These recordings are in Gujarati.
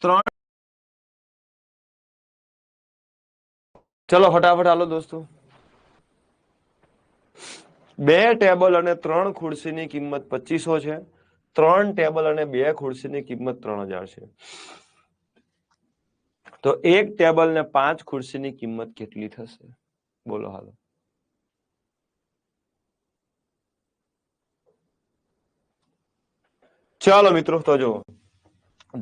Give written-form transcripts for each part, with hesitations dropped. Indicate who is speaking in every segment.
Speaker 1: 3 चलो फटाफट हालो दोस्तों। 2 टेबल અને 3 ખુરશીની કિંમત 2500 છે। 3 ટેબલ અને 2 ખુરશીની કિંમત 3000 છે। તો 1 ટેબલ ને 5 ખુરશીની કિંમત કેટલી થશે? બોલો હાલો। ચાલો મિત્રો તો જો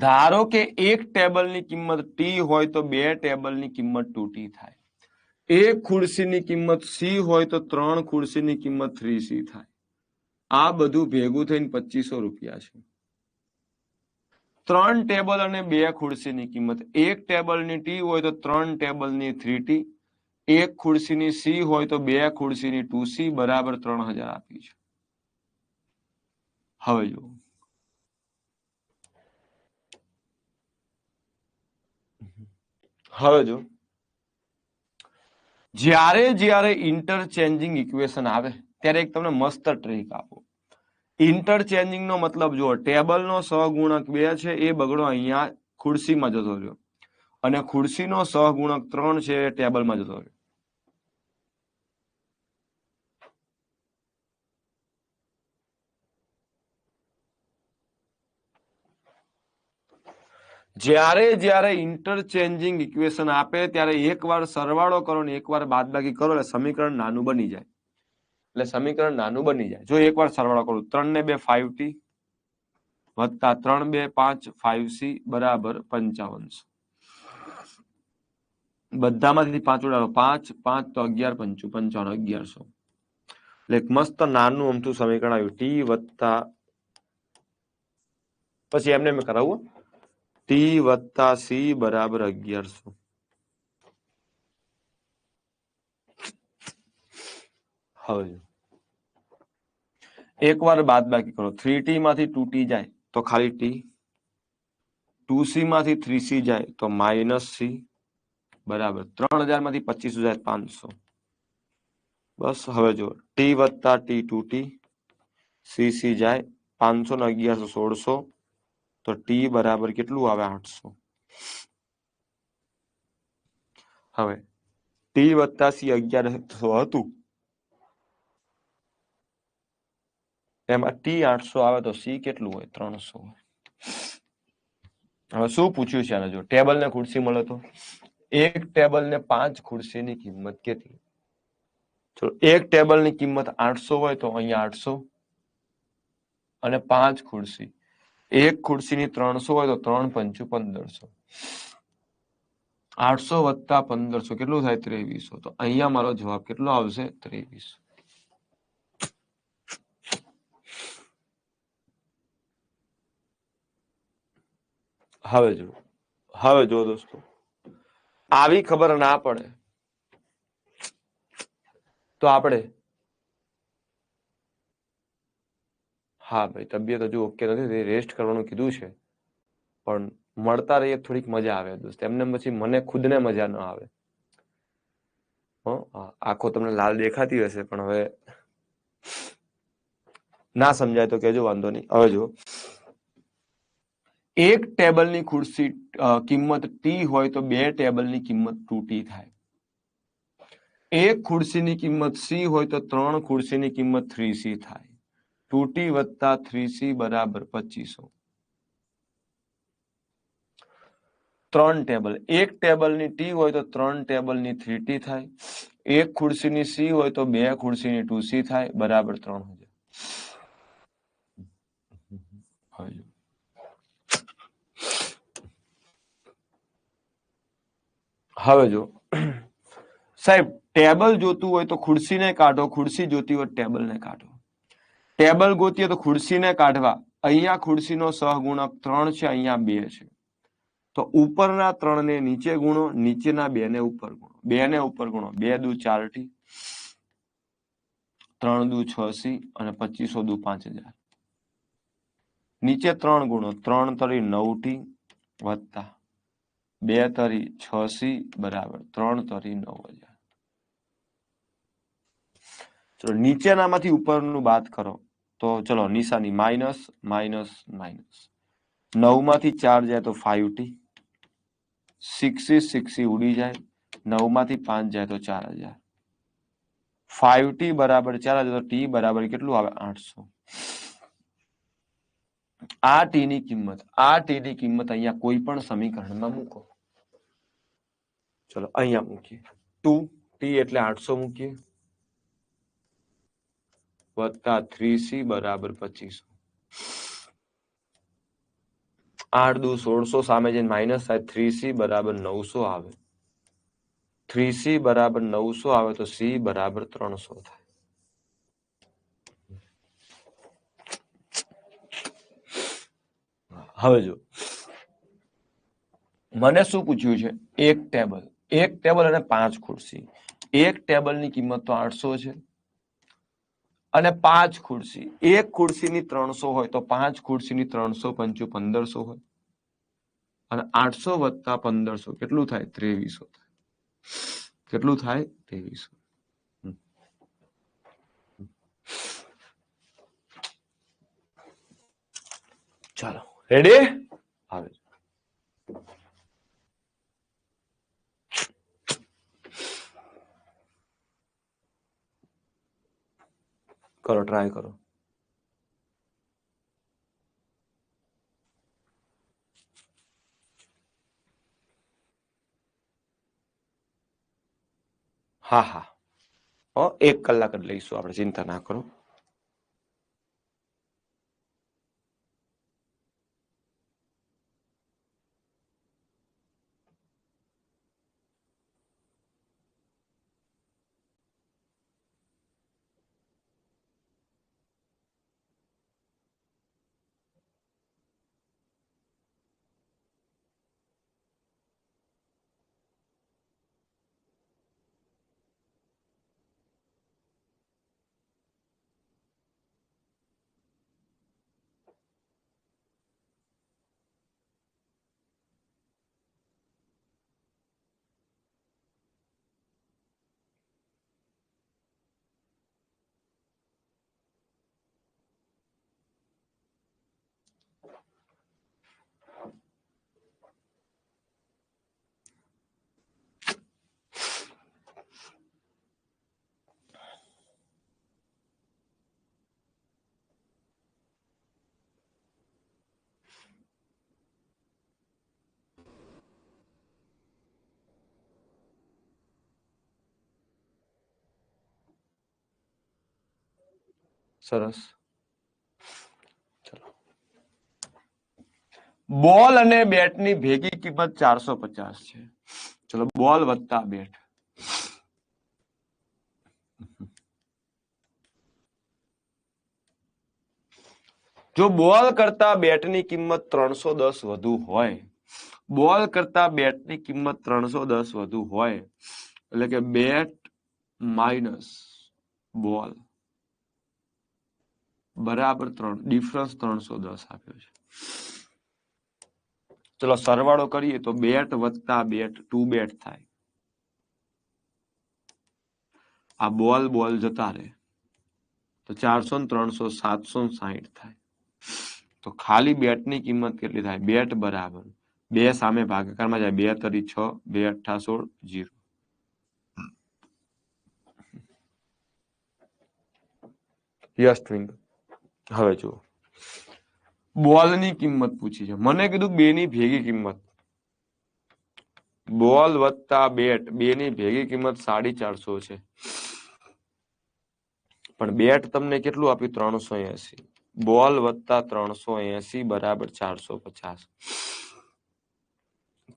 Speaker 1: ધારો કે 1 ટેબલની કિંમત ટી હોય તો 2 ટેબલની કિંમત 2t થાય। 1 ખુરશીની કિંમત સી હોય તો 3 ખુરશીની કિંમત 3c થાય। આ બધું ભેગું થઈને 2500 રૂપિયા છે। 3 ટેબલ અને 2 ખુરશીની કિંમત, 1 ટેબલની ટી હોય તો 3 ટેબલની 3t, 1 ખુરશીની સી હોય તો 2 ખુરશીની 2c બરાબર 3000 આપી છે। હવે જો જ્યારે જ્યારે ઇન્ટરચેન્જિંગ ઇક્વેશન આવે ત્યારે એક તમને મસ્ત ટ્રીક આપો। ઇન્ટરચેન્જિંગ નો મતલબ જો ટેબલનો સહગુણક 2 છે એ બગડો અહીંયા ખુરશીમાં જતો રહ્યો અને ખુરશીનો સહગુણક 3 છે એ ટેબલમાં જતો રહ્યો। જ્યારે જ્યારે ઇન્ટરચેન્જિંગ ઇક્વેશન આપે ત્યારે એકવાર સરવાળો કરો ને એકવાર બાદબાકી કરો એટલે સમીકરણ નાનું બની જાય। એટલે સમીકરણ નાનું બની જાય। જો એકવાર સરવાળો કરું 3 ને 2 5t વત્તા 3 2 5 5c બરાબર 5500। બધામાંથી 5 ઉડાડો 5 5 તો 11 5 55 1100। એટલે એક મસ્ત નાનું અમથું સમીકરણ આવ્યું ટી વત્તા પછી એમને મેં કરાવું ટી વત્તા સી બરાબર 1100। હવે એકવાર બાદબાકી કરો 3t માંથી 2t જાય તો ખાલી t, 2c માંથી 3c જાય તો -c બરાબર 3000 માંથી 2500 જાય 500। બસ હવે જો ટી વત્તા ટી 2t, cc જાય 500 ને 1100 1600 તો ટી બરાબર કેટલું આવે 800। હવે ટી વત્તા સી 1100 હતું એમાં ટી 800 આવે તો સી કેટલું હોય 300 હોય। હવે શું પૂછ્યું છે આને જો ટેબલ ને ખુરશી મળે તો 1 ટેબલ ને 5 ખુરશીની કિંમત કેટલી? ચલો 1 ટેબલની કિંમત 800 હોય તો અહીંયા 800 અને 5 ખુરશી, 1 ખુરશીની 300 હોય તો 3 5 1500। 800 વત્તા 1500 કેટલું થાય 2300। તો અહીંયા મારો જવાબ કેટલો આવશે 2300। હવે જો દોસ્તો આવી ખબર ના પડે તો આપણે હા ભાઈ તબિયત હજુ ઓકે નથી, રેસ્ટ કરવાનું કીધું છે પણ મળતા રહીએ થોડીક મજા આવે દોસ્ત, એમને પછી મને ખુદને મજા ન આવે। આંખો તમને લાલ દેખાતી હશે પણ હવે ના સમજાય તો કેજો વાંધો નહીં। હવે જો 1 ટેબલની ખુરશી કિંમત ટી હોય તો 2 ટેબલની કિંમત 2t થાય। 1 ખુરશીની કિંમત સી હોય તો 3 ખુરશીની કિંમત 3c થાય। 2t વત્તા 3c બરાબર 2500। 3 ટેબલ, 1 ટેબલની ટી હોય તો 3 ટેબલની 3t થાય। 1 ખુરશીની સી હોય તો 2 ખુરશીની 2c થાય બરાબર 3000। હવે જો સાહેબ ટેબલ જોતું હોય તો ખુરશીને કાઢો, ખુરશી જોતી હોય ટેબલને કાઢો। ટેબલ ગોતીએ તો ખુરશીને કાઢવા અહીંયા ખુરશીનો સહગુણક 3 છે, અહીંયા 2 છે તો ઉપરના 3 ને નીચે ગુણો, નીચેના 2 ને ઉપર ગુણો। 2 ને ઉપર ગુણો 2 દુ 4t, 3 દુ 6c અને 2500 દુ 5000। નીચે 3 ગુણો 3 તરી 9t વત્તા 2 તરી 6c બરાબર 3 તરી 9000। ચલો નીચેનામાંથી ઉપરનું બાદ કરો તો ચલો નિશાની માઇનસ માઇનસ માઇનસ, 9 માંથી 4 જાય તો 5t 6 ઉડી જાય, 9 માંથી 5 જાય તો 4000, 5t બરાબર 4000, તો t બરાબર કેટલું આવે? 800. આ t ની કિંમત અહીંયા કોઈ પણ સમીકરણમાં મૂકો. ચલો અહીંયા મૂકીએ. 2t એટલે 800 મૂકીએ, વત્તા 3c બરાબર 2500. 8 દુ 1600, સામે જઈને માઇનસ થાય, 3c બરાબર 900 આવે. 3c બરાબર 900 આવે તો c બરાબર 300 થાય. હવે જો મને શું પૂછ્યું છે? એક ટેબલ અને 5 ખુરશી. એક ટેબલની કિંમત તો 800 છે અને 5 ખુરશી, એક ખુરશીની 300 હોય તો 5 ખુરશીની 300 પંચું 1500 હોય, અને 800 વત્તા 1500 કેટલું થાય? 2300 થાય. કેટલું થાય? 2300. ચાલો રેડી? આવે કરો, ટ્રાય કરો. હા, 1 કલાક જ લઈશું આપણે, ચિંતા ના કરો. સરસ. ચલો, બોલ અને બેટની ભેગી કિંમત 450 છે. ચલો, બોલ વત્તા બેટ. જો બોલ કરતા બેટની કિંમત 310 વધુ હોય, બોલ કરતા બેટની કિંમત 310 વધુ હોય, એટલે કે બેટ માઇનસ બોલ બરાબર 3, ડિફરન્સ 310 આપ્યો છે. ચલો સરવાળો કરીએ તો બેટ વત્તા બેટ 2 બેટ થાય. આ બોલ જતા રહે તો 400 ને 300 760 થાય. તો ખાલી બેટની કિંમત કેટલી થાય? બેટ બરાબર 2 સામે ભાગાકારમાં જાય, 2 તરી 6, 2 અઠ્ઠા 16, 0. Yes twinkle. હવે જુઓ, બોલની કિંમત પૂછી છે, મને કીધું 2 ની ભેગી કિંમત. બોલ વત્તા બેટ 2 ની ભેગી કિંમત 450 છે, પણ બેટ તમને કેટલું આપ્યું? 380. બોલ વત્તા 380 બરાબર 450.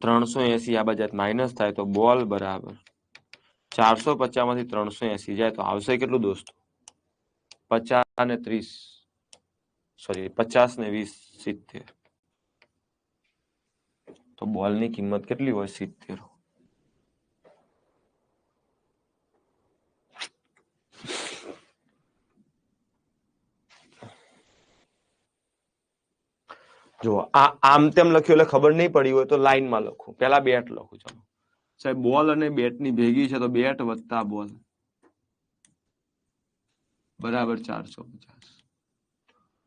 Speaker 1: 380 આ બાજુ માઇનસ થાય તો બોલ બરાબર 450 માંથી 380 જાય તો આવશે કેટલું દોસ્તો? 50 ને 30, સોરી 50 ને 20, 70. તો બોલની કિંમત કેટલી હોય? 70. જો આમ તેમ લખ્યું એટલે ખબર નહીં પડી હોય તો લાઈનમાં લખું. પેલા બેટ લખું. ચાલો સાહેબ, બોલ અને બેટની ભેગી છે તો બેટ વત્તા બોલ બરાબર 450.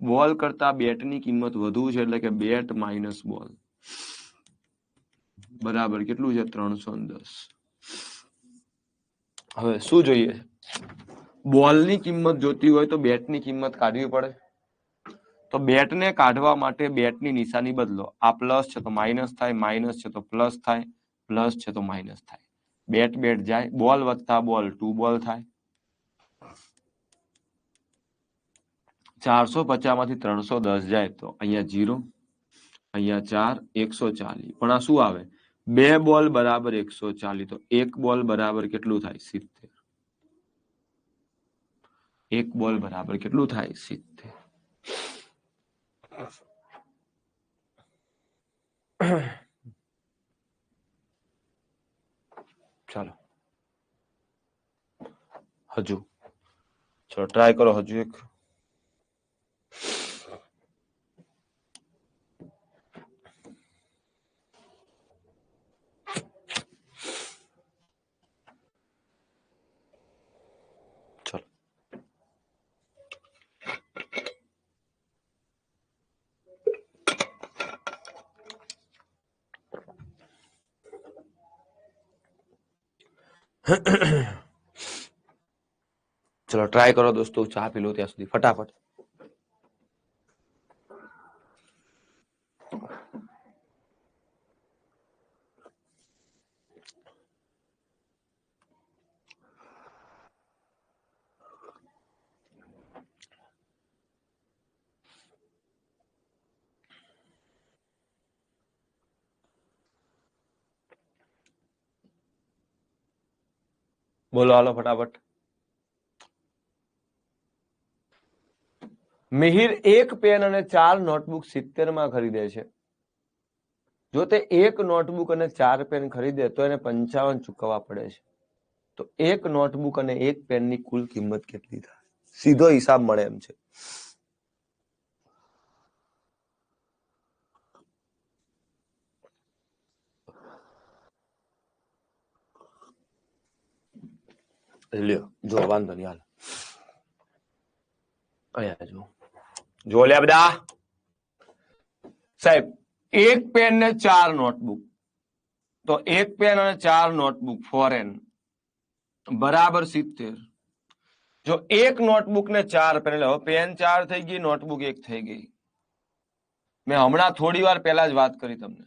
Speaker 1: બોલ કરતા બેટની કિંમત વધુ છે એટલે કે બેટ માઇનસ બોલ. બરાબર કેટલું છે 310. હવે શું જોઈએ? બોલની કિંમત જોતી હોય તો બેટની કિંમત કાઢવી પડે. તો બેટને કાઢવા માટે બેટની નિશાની બદલો. આ પ્લસ છે તો માઇનસ થાય, માઇનસ છે તો પ્લસ થાય, પ્લસ છે તો માઇનસ થાય. બેટ બેટ જાય, બોલ વત્તા બોલ 2 બોલ થાય. 450 માંથી 310 જાય તો અહીંયા 0, અહીંયા 4, 140. પણ આ શું આવે? 2 બોલ બરાબર 140. તો 1 બોલ બરાબર કેટલું થાય? 70. 1 બોલ બરાબર કેટલું થાય? 70. ચાલો હજુ ચલો ટ્રાય કરો હજુ એક. ચલો ચલો ટ્રાય કરો દોસ્તો, ચા પી લો ત્યાં સુધી ફટાફટ. બોલો હાલો ફટાફટ. મિહિર 1 પેન અને 4 નોટબુક 70 માં ખરીદે છે. જો તે 1 નોટબુક અને 4 પેન ખરીદે તો એને 55 ચૂકવવા પડે છે. તો 1 નોટબુક અને 1 પેનની કુલ કિંમત કેટલી થાય? સીધો હિસાબ મળે એમ છે. લ્યો જો વાંધો નહીં હાલ. અહીંયા જો લે બધા સાહેબ, 1 પેન ને 4 નોટબુક. તો 1 પેન અને 4 નોટબુક ફોરેન બરાબર 70. જો 1 નોટબુક ને 4 પેન, એટલે હવે પેન 4 થઈ ગઈ, નોટબુક 1 થઈ ગઈ. મેં હમણાં થોડી વાર પહેલા જ વાત કરી તમને.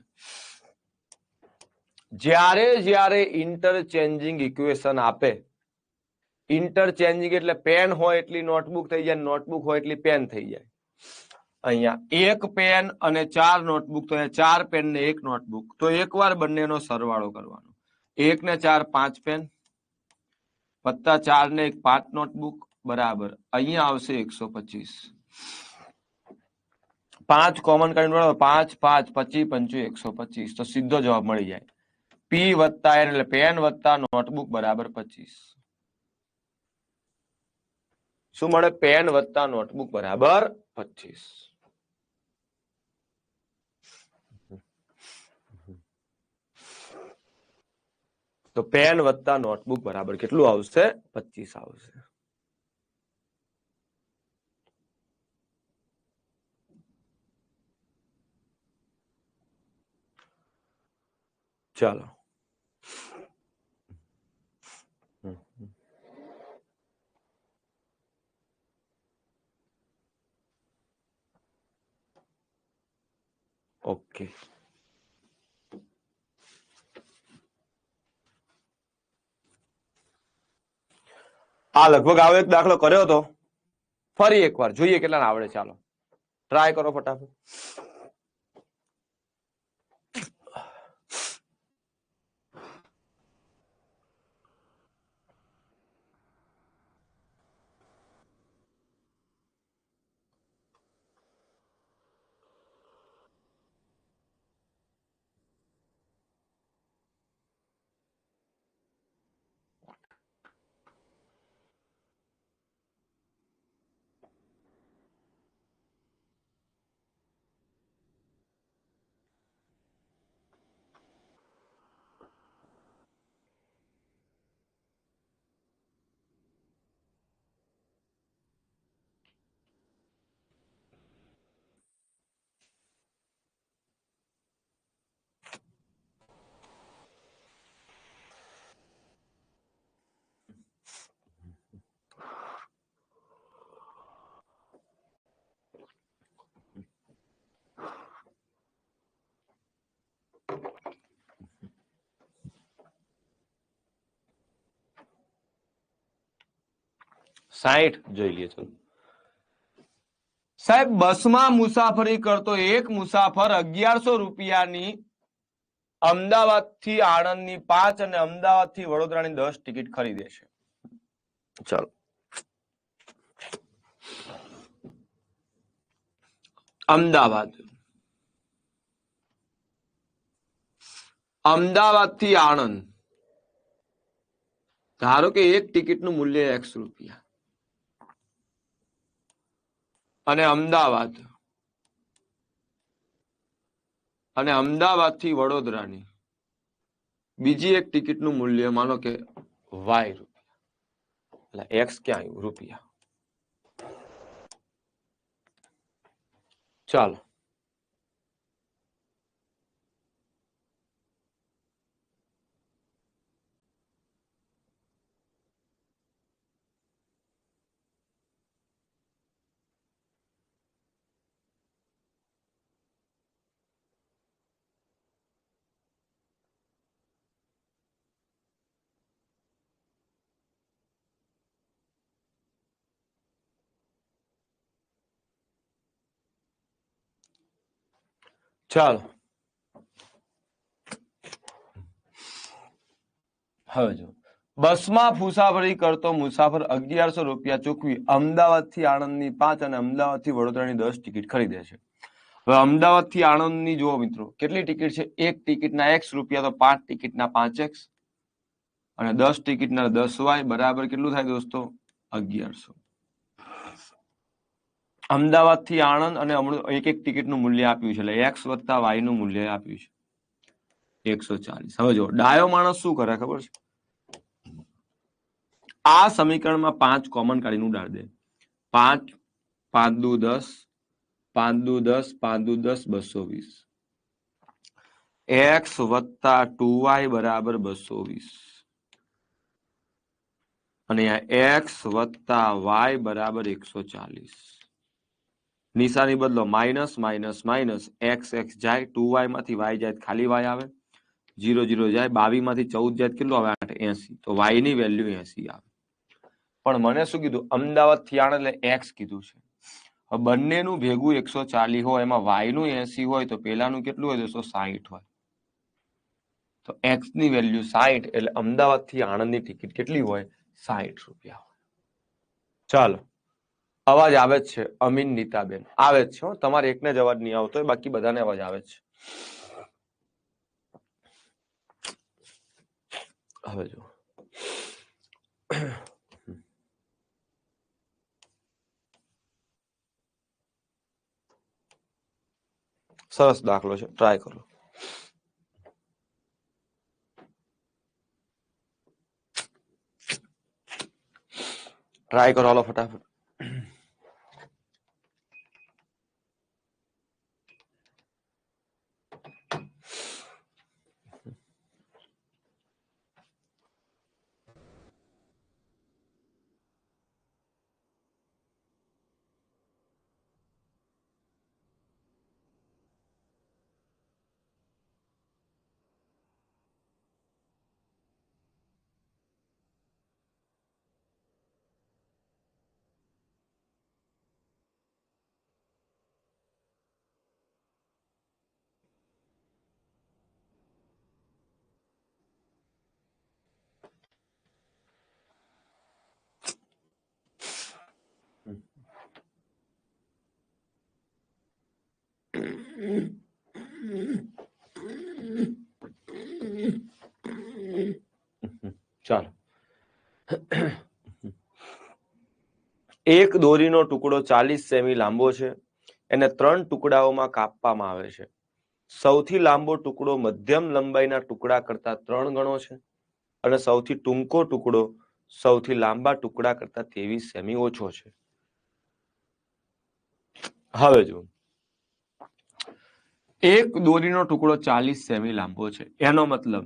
Speaker 1: જ્યારે ઇન્ટરચેન્જિંગ ઇક્વેશન આપે, ઇન્ટરચેન્જિંગ એટલે પેન હોય એટલી નોટબુક થઈ જાય, નોટબુક હોય એટલી પેન થઈ જાય. અહીંયા 1 પેન અને 4 નોટબુક, તો અહીંયા 4 પેન ને 1 નોટબુક. તો એકવાર બંનેનો સરવાળો કરવાનો. 1 ને 4 5 પેન વત્તા 4 ને 1 5 નોટબુક બરાબર અહીંયા આવશે 125. 5 કોમન કાઢીને 5 5 25 25 125. તો સીધો જવાબ મળી જાય. પી વત્તા એન એટલે પેન વત્તા નોટબુક બરાબર 25. શું મળે? પેન વત્તા નોટબુક બરાબર 25. તો પેન વત્તા નોટબુક બરાબર કેટલું આવશે? 25 આવશે. ચાલો ઓકે. આ લગભગ આવો એક દાખલો કર્યો હતો. ફરી એકવાર જોઈએ કેટલા આવડે. ચાલો ટ્રાય કરો ફટાફટ. 60 જોઈ લઈએ. ચલો સાહેબ, બસમાં મુસાફરી કરતો એક મુસાફર 1100 રૂપિયાની અમદાવાદ થી આણંદ ની 5 અને અમદાવાદ થી વડોદરાની 10 ટિકિટ ખરીદે છે. ચાલો, અમદાવાદ થી આણંદ, ધારો કે એક ટિકિટ નું મૂલ્ય X રૂપિયા, અને અમદાવાદ થી વડોદરાની બીજી એક ટિકિટ નું મૂલ્ય માનો કે Y રૂપિયા. એટલે X ક્યાં આવ્યું? રૂપિયા. ચાલો, ચાલો હવે જો, બસમાં મુસાફરી કરતો મુસાફર 1100 રૂપિયા ચૂકવી અમદાવાદ થી આણંદની 5 અને અમદાવાદ થી વડોદરાની 10 ટિકિટ ખરીદે છે. હવે અમદાવાદ થી આણંદની જુઓ મિત્રો, કેટલી ટિકિટ છે? એક ટિકિટના X રૂપિયા, તો 5 ટિકિટના 5X અને 10 ટિકિટના 10Y બરાબર કેટલું થાય દોસ્તો? 1100. અમદાવાદ થી આણંદ અને એક એક ટિકિટનું મૂલ્ય આપ્યું છે, એટલે X વત્તા Y નું મૂલ્ય આપ્યું છે 140. હવે જો, ડાયો માણસ શું કરે ખબર છે? આ સમીકરણમાં 5 કોમન કાઢીને ઉડાડી દે. 5 5 દુ 10, 5 દુ 10, 5 દુ 10, 220. X વત્તા 2Y બરાબર 220 અને X વત્તા Y બરાબર 140. નિશાની બદલો, minus minus minus, X X જાય, 2Y માંથી Y જાય ખાલી Y આવે, 0 0 જાય, 22 માંથી 14 જાય કેટલું આવે? 8 80. તો Y ની વેલ્યુ 80 આવે. પણ મને શું કીધું? અમદાવાદ થી આણંદ એટલે X કીધું છે. બંનેનું ભેગું 140 હોય, એમાં Y નું 80 હોય, તો પેલાનું કેટલું હોય દોસ્તો? 60 હોય. તો X ની વેલ્યુ 60, એટલે અમદાવાદ થી આણંદ ની ટિકિટ કેટલી હોય? 60 રૂપિયા હોય. ચાલો, અવાજ આવે જ છે અમીન નીતાબેન? આવે જ છે. તમારે એકને જ અવાજ નહીં આવતો હોય, બાકી બધાને અવાજ આવે છે. હવે જો, સરસ દાખલો છે, ટ્રાય કરો. ટ્રાય કરો, હાલો ફટાફટ. ચાલો, એક દોરીનો ટુકડો 40 સેમી લાંબો છે, એને 3 ટુકડાઓમાં કાપવામાં આવે છે. સૌથી લાંબો ટુકડો મધ્યમ લંબાઈના ટુકડા કરતા 3 ગણો છે, અને સૌથી ટૂંકો ટુકડો સૌથી લાંબા ટુકડા કરતા 23 સેમી ઓછો છે. હવે જો, એક દોરીનો ટુકડો 40 સેમી લાંબો છે, એનો મતલબ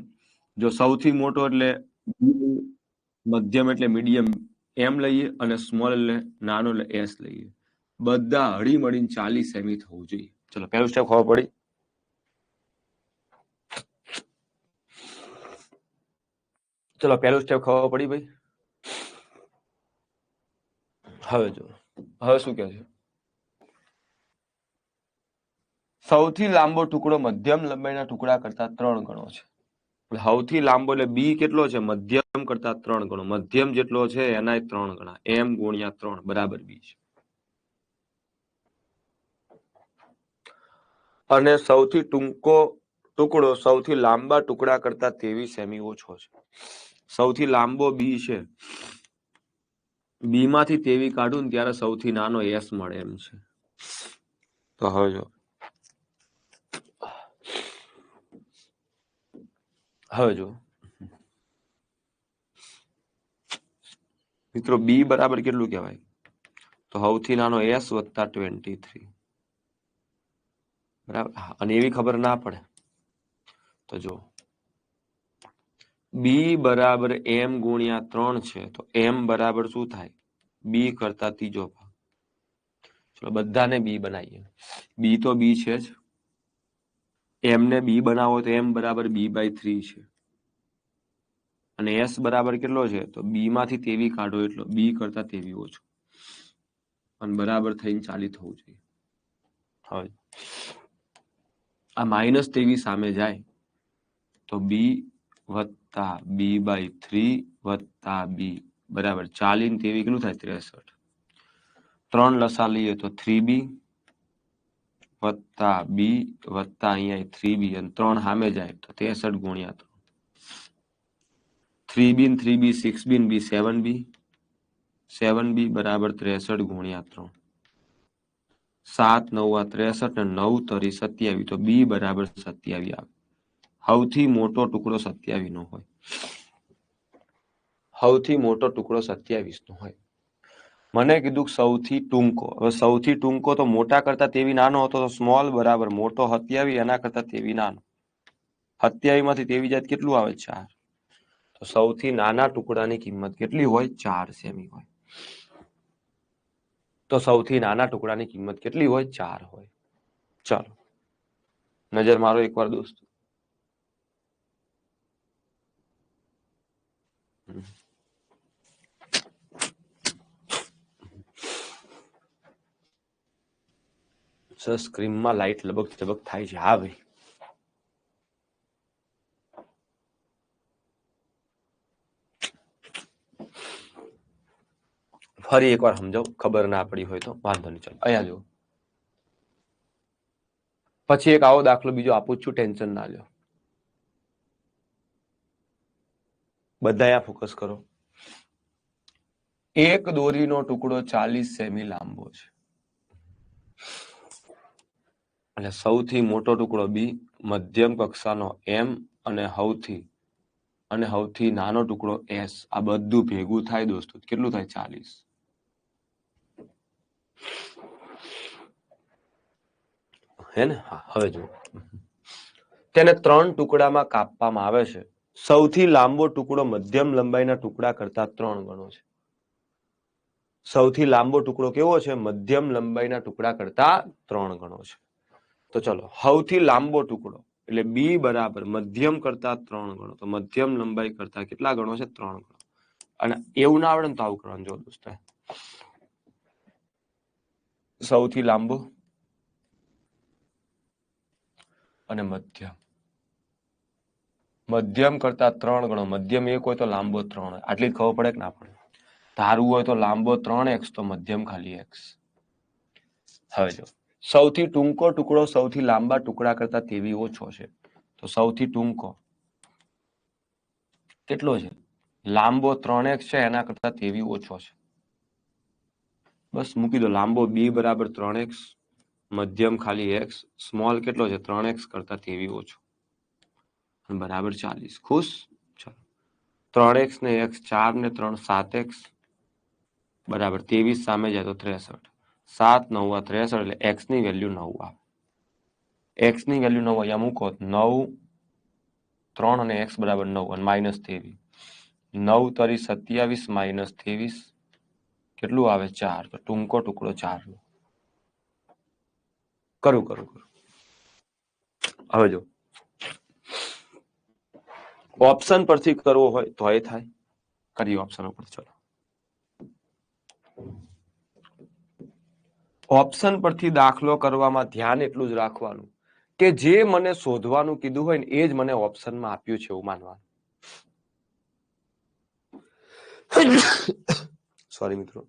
Speaker 1: જો સૌથી મોટો એટલે મધ્યમ એટલે મીડિયમ એમ લઈએ, અને સ્મોલ એટલે નાનો એટલે એસ લઈએ. બધા હળી મળીને 40 સેમી થવું જોઈએ. ચલો, પહેલું સ્ટેપ ખબર પડી? ચલો, પહેલું સ્ટેપ ખબર પડી ભાઈ? હવે જો હવે શું કહે છે, સૌથી લાંબો ટુકડો મધ્યમ લંબાઈના ટુકડા કરતા 3 ગણો છે. સૌથી લાંબો એટલે બી કેટલો છે, મધ્યમ કરતા 3 ગણો. મધ્યમ જેટલો છે એના 3 ગણા, m ગુણ્યા 3 બરાબર બી છે. અને સૌથી ટૂંકો ટુકડો સૌથી લાંબા ટુકડા કરતા 23 સેમી ઓછો છે. સૌથી લાંબો બી છે, બી માંથી 23 કાઢું ને ત્યારે સૌથી નાનો એસ મળે એમ છે. તો હવે જો મિત્રો બી બરાબર કેટલું કહેવાય, તો સૌથી નાનો એસ વત્તા 23 બરાબર. અને એવી ખબર ના પડે તો જો બી બરાબર એમ ગુણ્યા 3 છે, તો એમ બરાબર શું થાય, બી કરતા ત્રીજો ભાગ. ચલો બધાને બી બનાવીએ. બી તો બી છે જ, એમ ને બી બનાવો તો એમ બરાબર b/3 છે. અને એસ બરાબર કેટલો છે, તો બી માંથી 23 કાઢો એટલો, બી કરતા 23 ઓછો, અને બરાબર થઈને 40 થવું જોઈએ. હવે આ -23 સામે જાય તો બી વત્તા b/3 વત્તા બી બરાબર 40 ને 23 કેટલું થાય, 63. 3 લસા લઈએ તો 3b વત્તા બી વત્તા અહીંયા 3b, અને 3 સામે જાય તો 63 ગુણ્યા 3b ને 3b 6b ને b 7b 7b બરાબર 63 ગુણ્યા 3. 7 9 63 ને 9 તરી 27, તો બી બરાબર 27 આવે. સૌથી મોટો ટુકડો 27 નો હોય. સૌથી મોટો ટુકડો 27 નો હોય. મને કીધું સૌથી ટૂંકો. હવે સૌથી ટૂંકો તો મોટા કરતા 23 નાનો હતો, તો સ્મોલ બરાબર મોટો 27 એના કરતા 23 નાનો. 27 માંથી 23 જાય કેટલું આવે, 4. તો સૌથી નાના ટુકડાની કિંમત કેટલી હોય, 4 સેમી હોય. તો સૌથી નાના ટુકડાની કિંમત કેટલી હોય, 4 હોય. ચાલો નજર મારો એકવાર દોસ્તો. સર સ્ક્રીનમાં લાઈટ લબક ઝબક થાય છે. હા ભાઈ, ફરી એકવાર સમજાવ, ખબર ના પડી હોય તો વાંધો નહીં. ચાલો અહીંયા જો, પછી એક આવો દાખલો બીજો આપું છું, ટેન્શન ના લ્યો. બધા ફોકસ કરો. એક દોરીનો ટુકડો 40 સેમી લાંબો છે, અને સૌથી મોટો ટુકડો બી, મધ્યમ કક્ષાનો એમ, અને સૌથી નાનો ટુકડો એસ. આ બધું ભેગું થાય દોસ્તો કેટલું થાય, 40. હે ને? હા. હવે જુઓ, તેને 3 ટુકડામાં કાપવામાં આવે છે. સૌથી લાંબો ટુકડો મધ્યમ લંબાઈના ટુકડા કરતા 3 ગણો છે. સૌથી લાંબો ટુકડો કેવો છે, મધ્યમ લંબાઈના ટુકડા કરતા 3 ગણો છે. તો ચલો સૌથી લાંબો ટુકડો એટલે બી બરાબર મધ્યમ કરતા 3 ગણો. તો મધ્યમ લંબાઈ કરતા કેટલા ગણો છે, 3 ગણો. અને એવું ના આવડે ને તો આવું કરવાનું. જો દોસ્તો, સૌથી લાંબો અને મધ્યમ કરતા 3 ગણો. મધ્યમ 1 હોય તો લાંબો 3 હોય. આટલી જ ખબર પડે કે ના પડે? ધારવું હોય તો લાંબો 3x, તો મધ્યમ ખાલી x. હવે જો સૌથી ટૂંકો ટુકડો સૌથી લાંબા ટુકડા કરતા 23 ઓછો છે. તો સૌથી ટૂંકો કેટલો છે, લાંબો 3x છે, એના કરતા 23 ઓછો છે. બસ મૂકી દો. લાંબો b બરાબર 3x, મધ્યમ ખાલી x, સ્મોલ કેટલો છે, 3x કરતા 23 ઓછો, બરાબર 40. ખુશ? ચાલો 3x ને x 4 ને 3 7x બરાબર 23 સામે જાય તો 63. 7 9 63, એટલે x ની વેલ્યુ 9 આવે. x ની વેલ્યુ 9 અહીંયા મૂકો, 9 3 અને x બરાબર 9 અને -23. 9 તરી 27 -23 કેટલું આવે, 4. તો ટૂંકો ટુકડો 4. કરું. હવે જો ઓપ્શન પરથી કરવો હોય તો એ થાય. કરીએ ઓપ્શન ઉપર. ચલો ઓપ્શન પરથી દાખલો કરવામાં ધ્યાન એટલું જ રાખવાનું કે જે મને શોધવાનું કીધું હોય ને એ જ મને ઓપ્શનમાં આપ્યું છે એવું માનવાનું. સોરી મિત્રો.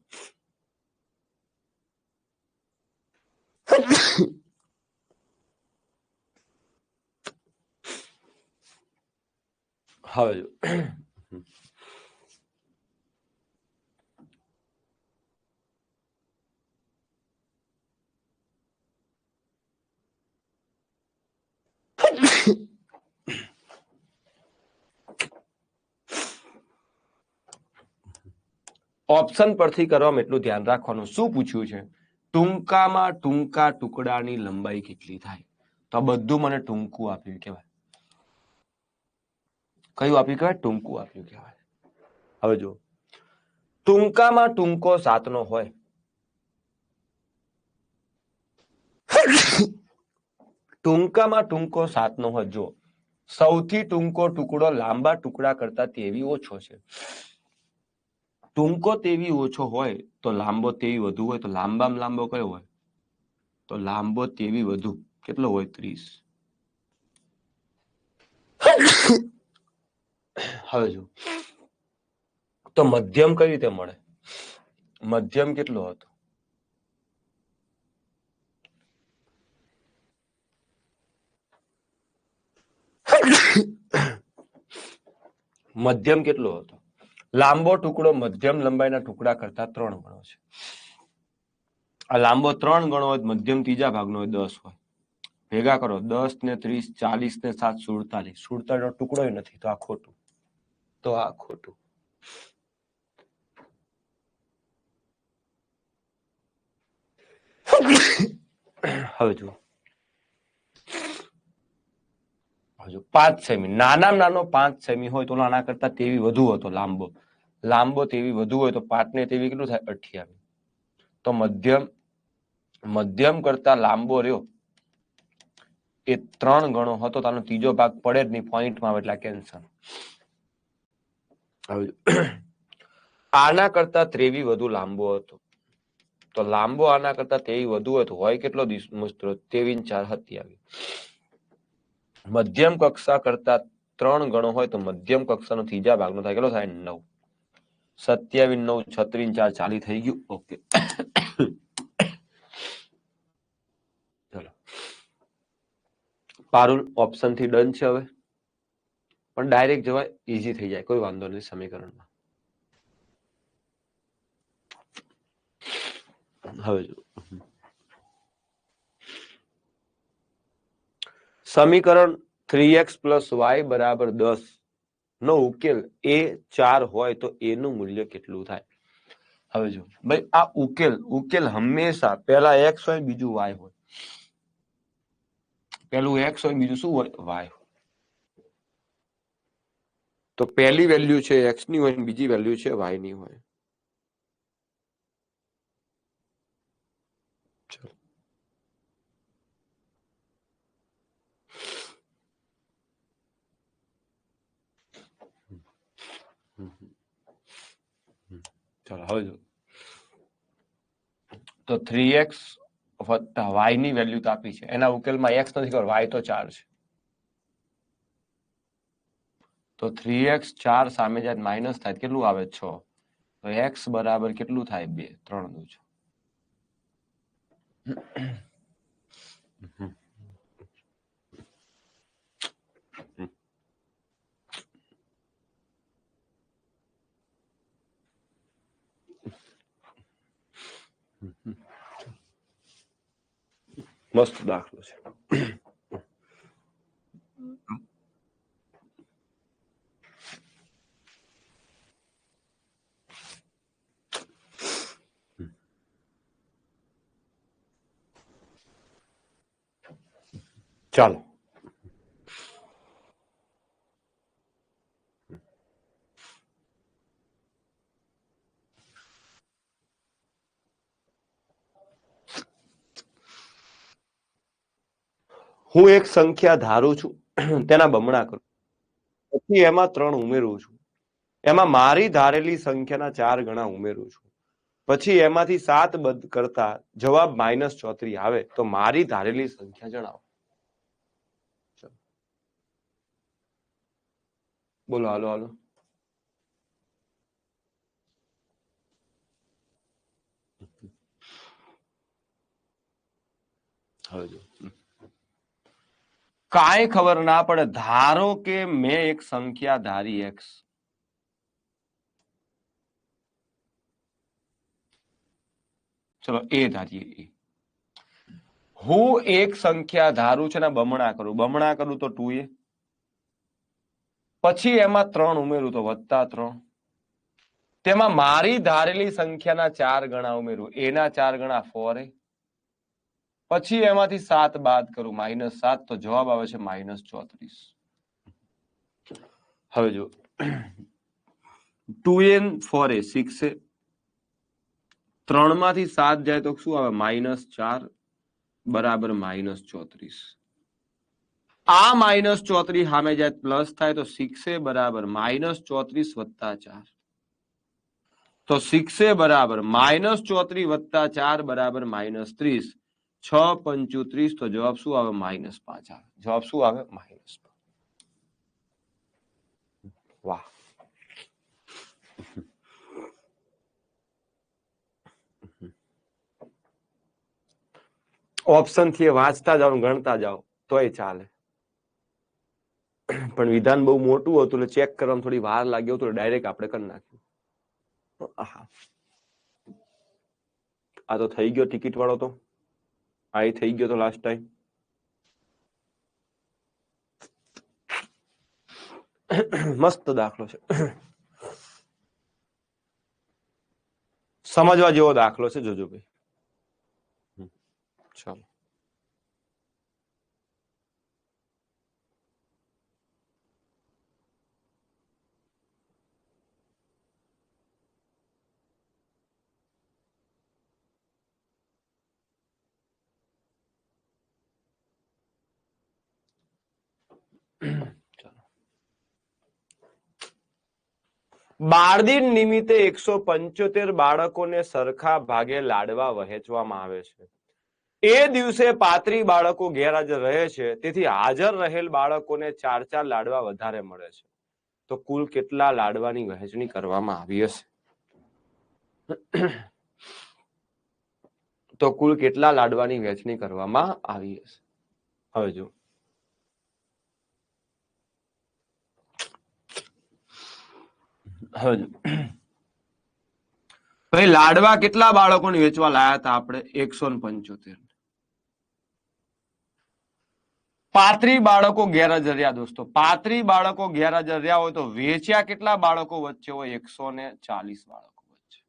Speaker 1: હવે ઓપ્શન પરથી કરવામાં એટલું ધ્યાન રાખવાનું. શું પૂછ્યું છે? ટૂંકામાં ટૂંકા ટુકડાની લંબાઈ કેટલી થાય? તો આ બધું મને ટૂંકું આપ્યું કહેવાય. કયું આપ્યું કહેવાય? ટૂંકું આપ્યું કહેવાય. હવે જો ટૂંકામાં ટૂંકો 7 નો હોય, ટૂંકામાં ટૂંકો 7 નો હોય. જો સૌથી ટૂંકો ટુકડો લાંબા ટુકડા કરતા તેવી ઓછો છે. ટૂંકો તેવી ઓછો હોય તો લાંબો તેવી વધુ હોય. તો લાંબામાં લાંબો કયો હોય? તો લાંબો તેવી વધુ કેટલો હોય? 30. હવે જો તો મધ્યમ કઈ રીતે મળે? મધ્યમ કેટલો હતો? મધ્યમ કેટલો હતો? લાંબો ટુકડો મધ્યમ લંબાઈના ટુકડા કરતા 3 ગણો છે. આ લાંબો 3 ગણો હોય, મધ્યમ ત્રીજા ભાગનો હોય, 10 હોય. ભેગા કરો 10 ને 30, 40 ને 7, 47. 47 નો ટુકડો નથી તો આ ખોટું. તો આ ખોટું. હવે જુઓ 5 સેમી. નાનામાં નાનો 5 સેમી હોય તો આના કરતા તેવી વધુ હતો લાંબો. લાંબો તેવી વધુ હોય તો 5 ને તેવી કેટલું થાય? 28. તો મધ્યમ કરતા લાંબો રહ્યો એ 3 ગણો હતો. તો આનો ત્રીજો ભાગ પડે જ નહીં પોઈન્ટમાં, એટલે કેન્સલ. આના કરતા 23 વધુ લાંબો હતો. તો લાંબો આના કરતા 23 વધુ હોય તો હોય કેટલો? મિત્રો 23 4 27. મધ્યમ કક્ષા કરતા 3 ગણો હોય તો મધ્યમ કક્ષાનો ત્રીજા ભાગનો થાય કેટલો થાય? 9. 27 9 36 4 40 થઈ ગયું. ઓકે. ચલો પારુલ ઓપ્શન થી ડન છે. હવે પણ ડાયરેક્ટ જવાય, ઈઝી થઈ જાય, કોઈ વાંધો નહીં સમીકરણમાં. હવે જો સમીકરણ 3x + y = 10 નો ઉકેલ એ 4 હોય તો એ નું મૂલ્ય કેટલું થાય? હવે જો ભાઈ આ ઉકેલ હંમેશા પહેલા x હોય બીજું y હોય. પહેલું x હોય બીજું શું હોય? y. તો પહેલી વેલ્યુ છે x ની હોય ને બીજી વેલ્યુ છે y ની હોય. ચલો ચલો હવે જો તો 3x વત્તા y ની વેલ્યુ તો આપી છે. એના ઉકેલમાં x નથી ખબર, y તો 4 છે. તો 3x 4 સામે જાય માઇનસ થાય કેટલું આવે? 6. તો x બરાબર કેટલું થાય? 2. 3 નું છે. મસ્ત દાખલો છે. ચાલો હું એક સંખ્યા ધારું છું, તેના બમણા કરું, પછી એમાં 3 ઉમેરું છું. એમાં મારી ધારેલી સંખ્યાના 4 ગણા ઉમેરું છું. પછી એમાંથી 7 બાદ કરતા જવાબ -34 આવે તો મારી ધારેલી સંખ્યા જણાવો. બોલો, હાલો હાલો. હવે જો કાંઈ ખબર ના પડે, ધારો કે મેં એક સંખ્યા ધારી x, ચલો એ ધારીએ એ. હું એક સંખ્યા ધારું છે ને બમણા કરું તો 2a, પછી એમાં 3 ઉમેરું તો +3, તેમાં મારી ધારેલી સંખ્યાના 4 ગણા ઉમેરું, એના 4 ગણા 4a, પછી એમાંથી 7 બાદ કરું -7 તો જવાબ આવે છે -34. હવે જો 2a 4a 6a, 3 માંથી 7 જાય તો શું આવે -4 બરાબર -34. આ -34 સામે જાય પ્લસ થાય તો 6a બરાબર -34 + 4, તો 6a બરાબર -34 + 4 બરાબર -30. 6 35 તો જવાબ શું આવે -5 આવે. જવાબ શું આવે -5. વાહ. ઓપ્શન થી વાંચતા જાઓ ગણતા જાઓ તોય ચાલે, પણ વિધાન બહુ મોટું હતું એટલે ચેક કરવામાં થોડી વાર લાગ્યો તો ડાયરેક્ટ આપણે કરી નાખ્યું. આ તો થઈ ગયો ટિકિટ વાળો, તો આ થઈ ગયો તો લાસ્ટ ટાઈમ. મસ્ત દાખલો છે, સમજવા જેવો દાખલો છે, જોજો ભાઈ. ચાલો. બાળદિન નિમિત્તે 175 બાળકોને સરખા ભાગે લાડવા વહેંચવામાં આવે છે. એ દિવસે 35 બાળકો ગેરહાજર રહે છે, તેથી હાજર રહેલ બાળકોને 4 લાડવા વધારે મળે છે. તો કુલ કેટલા લાડવાની વહેંચણી કરવામાં આવી હશે? તો કુલ કેટલા લાડવાની વહેંચણી કરવામાં આવી હશે? હવે જો ભાઈ લાડવા કેટલા બાળકોને વેચવા લાયા હતા આપણે? 175. 35 બાળકો ગેરહાજર રહ્યા દોસ્તો. 35 બાળકો ગેરહાજર રહ્યા હોય તો વેચ્યા કેટલા બાળકો વચ્ચે હોય? 140 બાળકો વચ્ચે.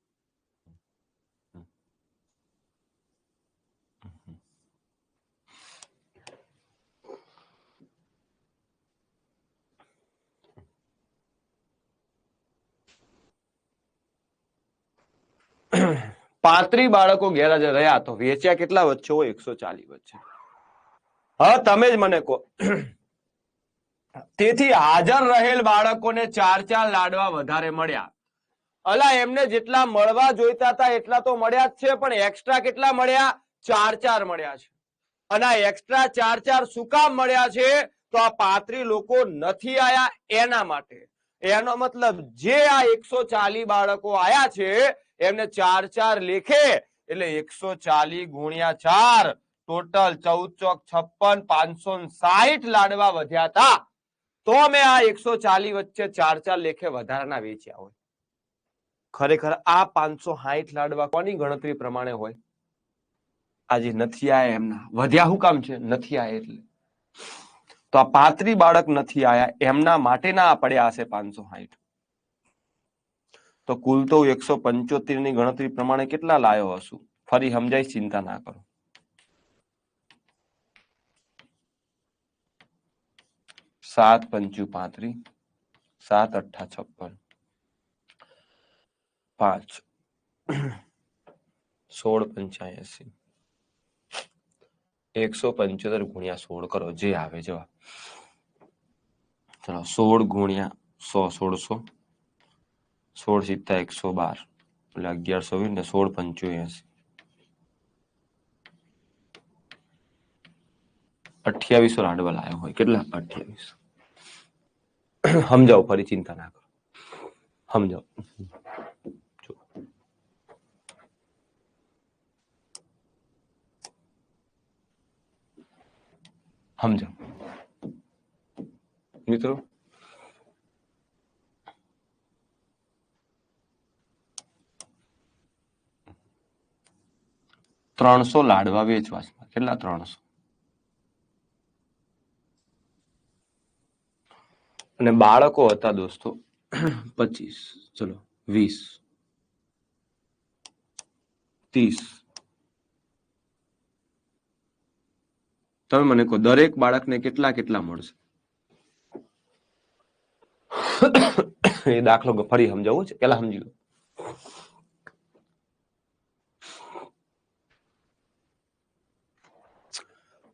Speaker 1: પાંત્રીસ બાળકો ગેરહાજર રહ્યા તો વેચ્યા કેટલા વચ્ચે હોય? 140 વચ્ચે. હા તમે જ મને કહો. તેથી હાજર રહેલ બાળકોને 4 લાડવા વધારે મળ્યા. અલા એમને જેટલા મળવા જોઈતા હતા એટલા તો મળ્યા જ છે, પણ એક્સ્ટ્રા કેટલા મળ્યા? 4 મળ્યા છે. અને આ એક્સ્ટ્રા 4 શું કામ મળ્યા છે? તો આ 35 લોકો નથી આયા એના માટે. એનો મતલબ જે આ 140 બાળકો આયા છે એમને 4 લેખે, એટલે 140 ગુણ્યા 4, ટોટલ 14 ચોક 56 560 લાડવા વધ્યા હતા. તો મેં આ 140 વચ્ચે 4 લેખે વધારાના વેચ્યા હોય. ખરેખર આ 560 લાડવા કોની ગણતરી પ્રમાણે હોય? આજે નથી આયા એમના. વધ્યા શું કામ છે? નથી આયા એટલે. તો આ 35 બાળક નથી આયા એમના માટેના પડ્યા હશે 560. તો કુલ તો 175 ની ગણતરી પ્રમાણે કેટલા લાયો હશું? ફરી સમજાય, ચિંતા ના કરો. 7 પંચું 35, 7 અઠ્ઠા 56, 5 16 85, 175 ગુણ્યા 16 કરો, જે આવે જવાબ. ચલો 16 ગુણ્યા 100 1600, 16 × 112, એટલે 1120 ને 16 85 2800 લાડવા લાવ્યો હોય. કેટલા? 2800. સમજાવો ફરી, ચિંતા ના કરો, સમજાવો. સમજાવો મિત્રો. 300 લાડવા વેચવા છે. કેટલા? 300. અને બાળકો હતા દોસ્તો 25. ચલો 20 30. તમે મને કહો દરેક બાળકને કેટલા કેટલા મળશે? એ દાખલો ફરી સમજાવવું છે, પેલા સમજી લો.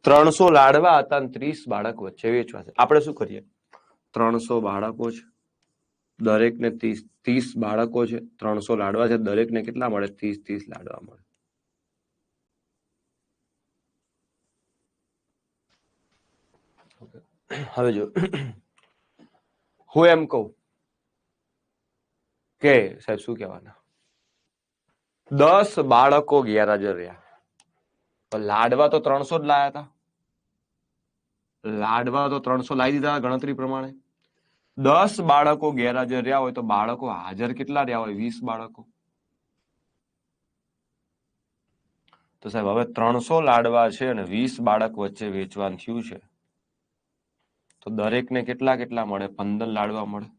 Speaker 1: ત્રણસો લાડવા હતા અને 30 બાળક વચ્ચે વેચવા છે. આપણે શું કરીએ? 300 બાળકો છે, દરેક ને 30 બાળકો છે, 300 લાડવા છે, દરેક ને કેટલા મળે? 30 લાડવા મળે. હવે જો હું એમ કહું કે સાહેબ શું કહેવાના, 10 બાળકો ગેરહાજર રહ્યા. લાડવા તો 300 જ લાયા હતા. લાડવા તો 300 લાવી દીધા ગણતરી પ્રમાણે. 10 બાળકો ગેરહાજર રહ્યા હોય તો બાળકો હાજર કેટલા રહ્યા હોય? 20 બાળકો. તો સાહેબ હવે 300 લાડવા છે અને 20 બાળક વચ્ચે વેચવાનું થયું છે, તો દરેકને કેટલા કેટલા મળે? 15 લાડવા મળે.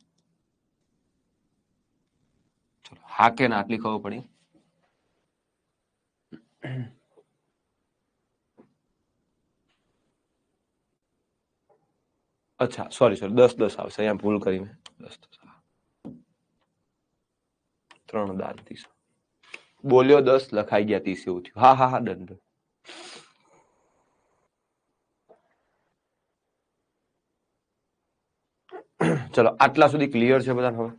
Speaker 1: ચલો હા કે ના આટલી ખબર પડી? અચ્છા સોરી 10 આવશે, અહીંયા ભૂલ કરી મેં. 10 3 દાન 30 બોલ્યો, 10 લખાઈ ગયા 30 એવું થયું. હા હા હા ડન. ચલો આટલા સુધી ક્લિયર છે બધા? હવે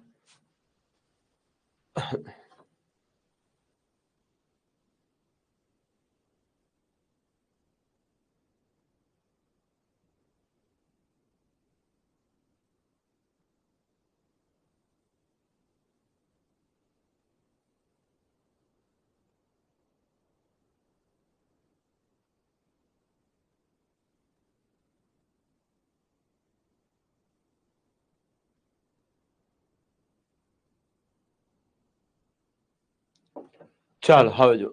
Speaker 1: ચાલો હવે જો,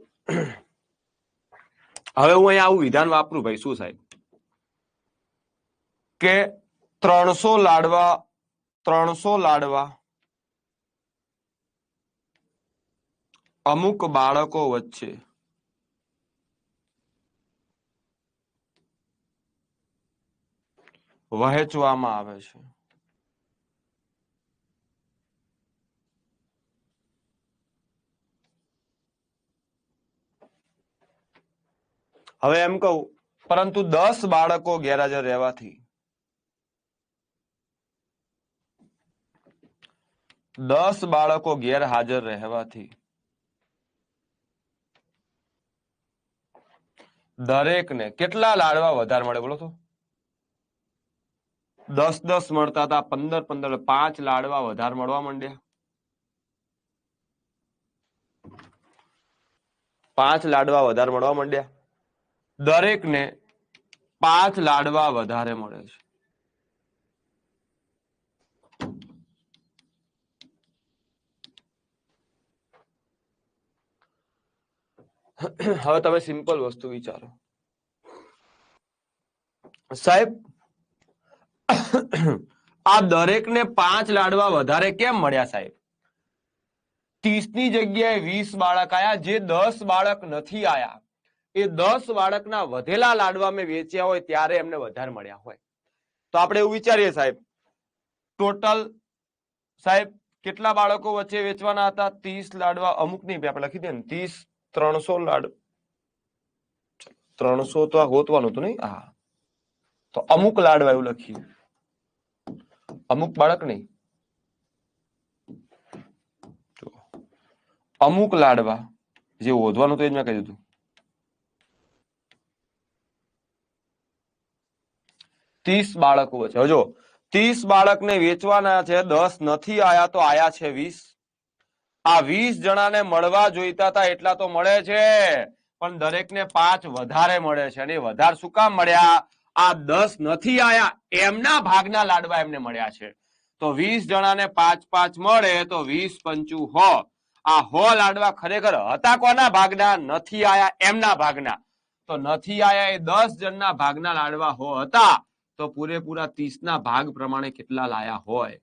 Speaker 1: હવે હું અહીંયા આવું વિધાન વાપરું ભાઈ. શું સાહેબ કે 300 લાડવા અમુક બાળકો વચ્ચે વહેંચવામાં આવે છે. હવે એમ કહું, પરંતુ 10 બાળકો ગેરહાજર રહેવાથી 10 બાળકો ગેરહાજર રહેવાથી દરેકને કેટલા લાડવા વધારે મળે? બોલો તો. 10 મળતા હતા, 15 5 લાડવા વધારે મળવા માંડ્યા. 5 લાડવા વધારે મળવા માંડ્યા. દરેકને 5 લાડવા વધારે મળે છે. હવે તમે સિમ્પલ વસ્તુ વિચારો સાહેબ, આ દરેકને 5 લાડવા વધારે કેમ મળ્યા સાહેબ? 30 ની જગ્યાએ 20 બાળક આયા. જે 10 બાળક નથી આયા એ 10 બાળકના વધેલા લાડવા મેં વેચ્યા હોય ત્યારે એમને વધારે મળ્યા હોય. તો આપણે એવું વિચારીએ સાહેબ, ટોટલ સાહેબ કેટલા બાળકો વચ્ચે વેચવાના હતા? 30 લાડવા. અમુક નહીં આપણે લખી દે ને, 30 300 લાડવા. 300 તો આ ગોતવાનું હતું નહીં. હા તો અમુક લાડવા એવું લખીએ. અમુક બાળક નહીં, અમુક લાડવા જે ઓધવાનું તો એ જ મેં કહી દીધું. 30 બાળકો છે. હવે જો 30 બાળકને વેચવાના છે, 10 નથી આયા તો આયા છે 20. આ 20 જણાને મળવા જોઈતા હતા એટલા તો મળે છે, પણ દરેકને 5 વધારે મળે છે. અને વધારે શું કામ મળ્યા? આ 10 નથી આયા એમના ભાગના લાડવા એમને મળ્યા છે. તો 20 જણાને 5 મળે તો 20 પંચું 100. આ 100 લાડવા ખરેખર હતા કોના ભાગના? નથી આયા એમના ભાગના. તો નથી આયા એ 10 જણના ભાગના લાડવા 100 હતા. તો પૂરેપૂરા 30 ના ભાગ પ્રમાણે કેટલા લાયા હોય?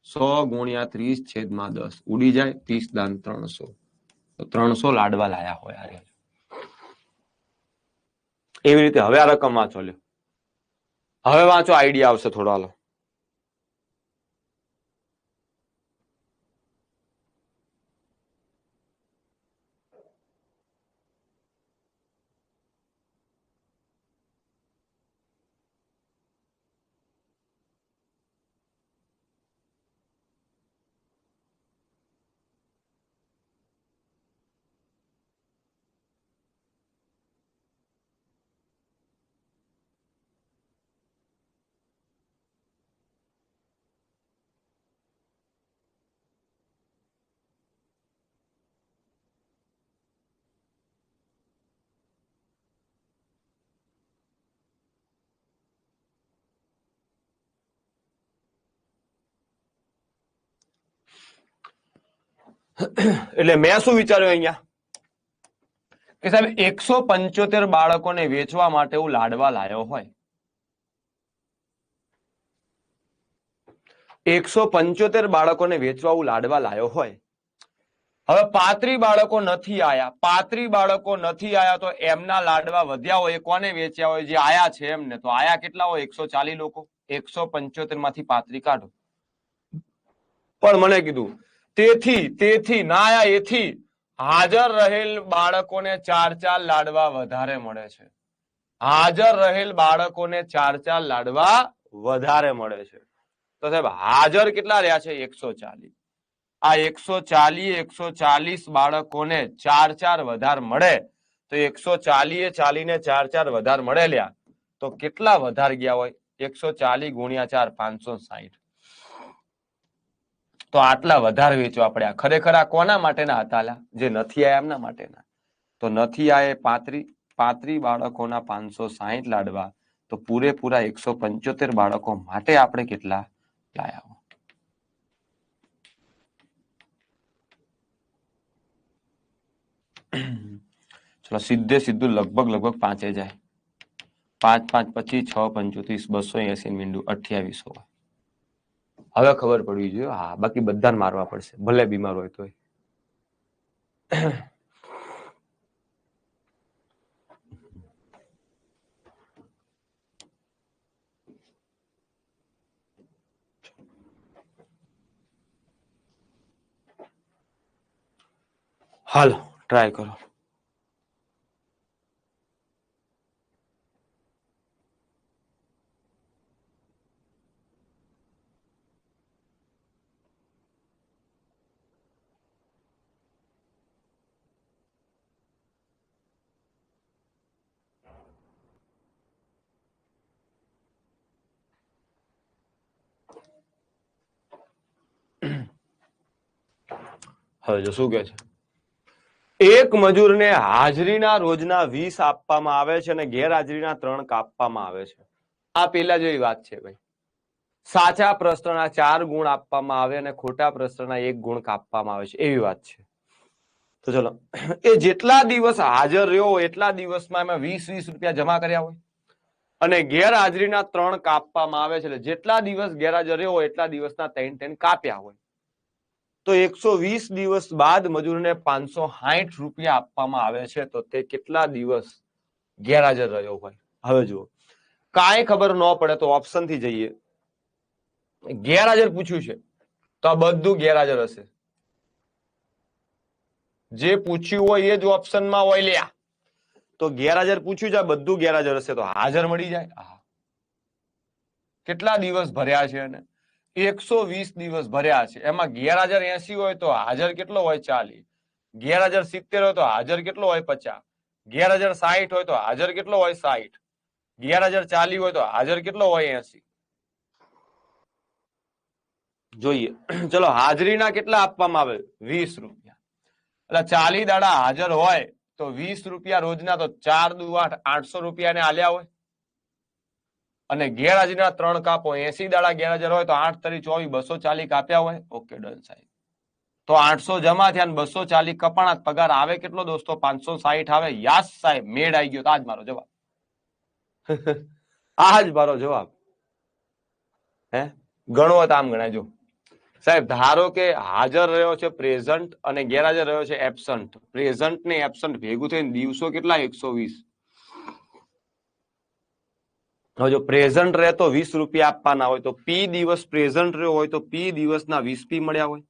Speaker 1: 100 ગુણ્યા 30/10 ઉડી જાય. 30 દાન 300. તો 300 લાડવા લાયા હોય. એવી રીતે હવે આ રકમ વાંચો લ્યો. હવે વાંચો, આઈડિયા આવશે થોડો. હાલો એટલે મેં શું વિચાર્યું અહીંયા કે સાહેબ 175 બાળકોને વેચવા માટે હું લાડવા લાયો હોય. 175 બાળકોને વેચવા હું લાડવા લાયો હોય. હવે 35 બાળકો નથી આયા. 35 બાળકો નથી આયા તો એમના લાડવા વધ્યા હોય. કોને વેચ્યા હોય? જે આયા છે એમને. તો આયા કેટલા હોય? 140 લોકો. 175 માંથી 35 કાઢો. પણ મને કીધું તેથી ના આયા એથી હાજર રહેલ બાળકોને 4 લાડવા વધારે મળે છે. હાજર રહેલ બાળકોને 4 લાડવા વધારે મળે છે. તો સાહેબ હાજર કેટલા રહ્યા છે? 140. આ 140 બાળકોને 4 વધારે મળે તો 140 ને 4 વધારે મળેલ્યા તો કેટલા વધારે ગયા હોય? 140 ગુણ્યા 4 560. તો આટલા વધારે વેચવા પડ્યા. ખરેખર આ કોના માટેના હતા? જે નથી આયા એમના માટેના. તો નથી આયા 35 બાળકોના 560 લાડવા. તો પૂરેપૂરા 175 બાળકો માટે આપણે કેટલા લાયા? ચલો સીધું લગભગ 5 જાય. 5 5 25 6 25 280 મીંડું 2800. હવે ખબર પડવી જોઈએ. હા, બાકી બધાને મારવા પડશે, ભલે બીમાર હોય તોય. હાલો ટ્રાય કરો. હવે જો શું કે છે? એક મજૂરને હાજરીના રોજના 20 આપવામાં આવે છે અને ગેરહાજરીના 3 કાપવામાં આવે છે. આ પેલા જેવી વાત છે ભાઈ. સાચા પ્રશ્નના 4 ગુણ આપવામાં આવે અને ખોટા પ્રશ્નના 1 ગુણ કાપવામાં આવે છે, એવી વાત છે. તો ચલો, એ જેટલા દિવસ હાજર રહ્યો એટલા દિવસમાં એમાં 20 રૂપિયા જમા કર્યા હોય અને ગેરહાજરીના 3 કાપવામાં આવે છે. એટલે જેટલા દિવસ ગેરહાજર રહ્યો એટલા દિવસના 3 કાપ્યા હોય. તો 120 દિવસ બાદ મજૂરને 560 રૂપિયા આપવામાં આવે છે. તો તે કેટલા દિવસ ગેરહાજર રહ્યો હોય? હવે જુઓ, કાંઈ ખબર ન પડે તો ઓપ્શન થી જઈએ. ગેરહાજર પૂછ્યું છે તો આ બધું ગેરહાજર હશે. જે પૂછ્યું હોય એ જ ઓપ્શનમાં હોય લ્યા. તો ગેરહાજર પૂછ્યું છે, બધું ગેરહાજર હશે તો હાજર મળી જાય. કેટલા દિવસ ભર્યા છે? 120 દિવસ ભર્યા છે. એમાં ગેરહાજર 80 હોય તો હાજર કેટલો હોય? 40. ગેરહાજર 70 હોય તો હાજર કેટલો હોય 50, ગેરહાજર 60 હોય તો હાજર કેટલો હોય 60, ગેરહાજર 40 હોય તો હાજર કેટલો હોય 80. જોઈએ ચલો હાજરીના કેટલા આપવામાં આવે 20 રૂપિયા. એટલે 40 દાડા હાજર હોય તો 20 રૂપિયા રોજના, તો 4 દુ 8 800 રૂપિયા ને આલ્યા હોય. અને ગેરહાજરીના 3 કાપો 80 દાડા ગેરહાજર હોય તો 8 તરી 24 240 કાપ્યા હોય. ઓકે ડન સાહેબ. તો 800 જમા થયા અને 240 કપાણા, પગાર આવે કેટલો દોસ્તો 560 આવે. યસ સાહેબ મેડ આવી ગયો. આજ મારો જવાબ. આજ મારો જવાબ. હે ગણો તો આમ ગણાય. જો સાહેબ ધારો કે હાજર રહ્યો છે પ્રેઝન્ટ અને ગેરહાજર રહ્યો છે એબસન્ટ. પ્રેઝન્ટ ને એબસન્ટ ભેગું થઈને દિવસો કેટલા 120. હવે જો પ્રેઝન્ટ રહે તો 20 રૂપિયા આપવાના હોય, તો પી દિવસ પ્રેઝન્ટ રહ્યો હોય તો પી દિવસના 20 પી મળ્યા હોય.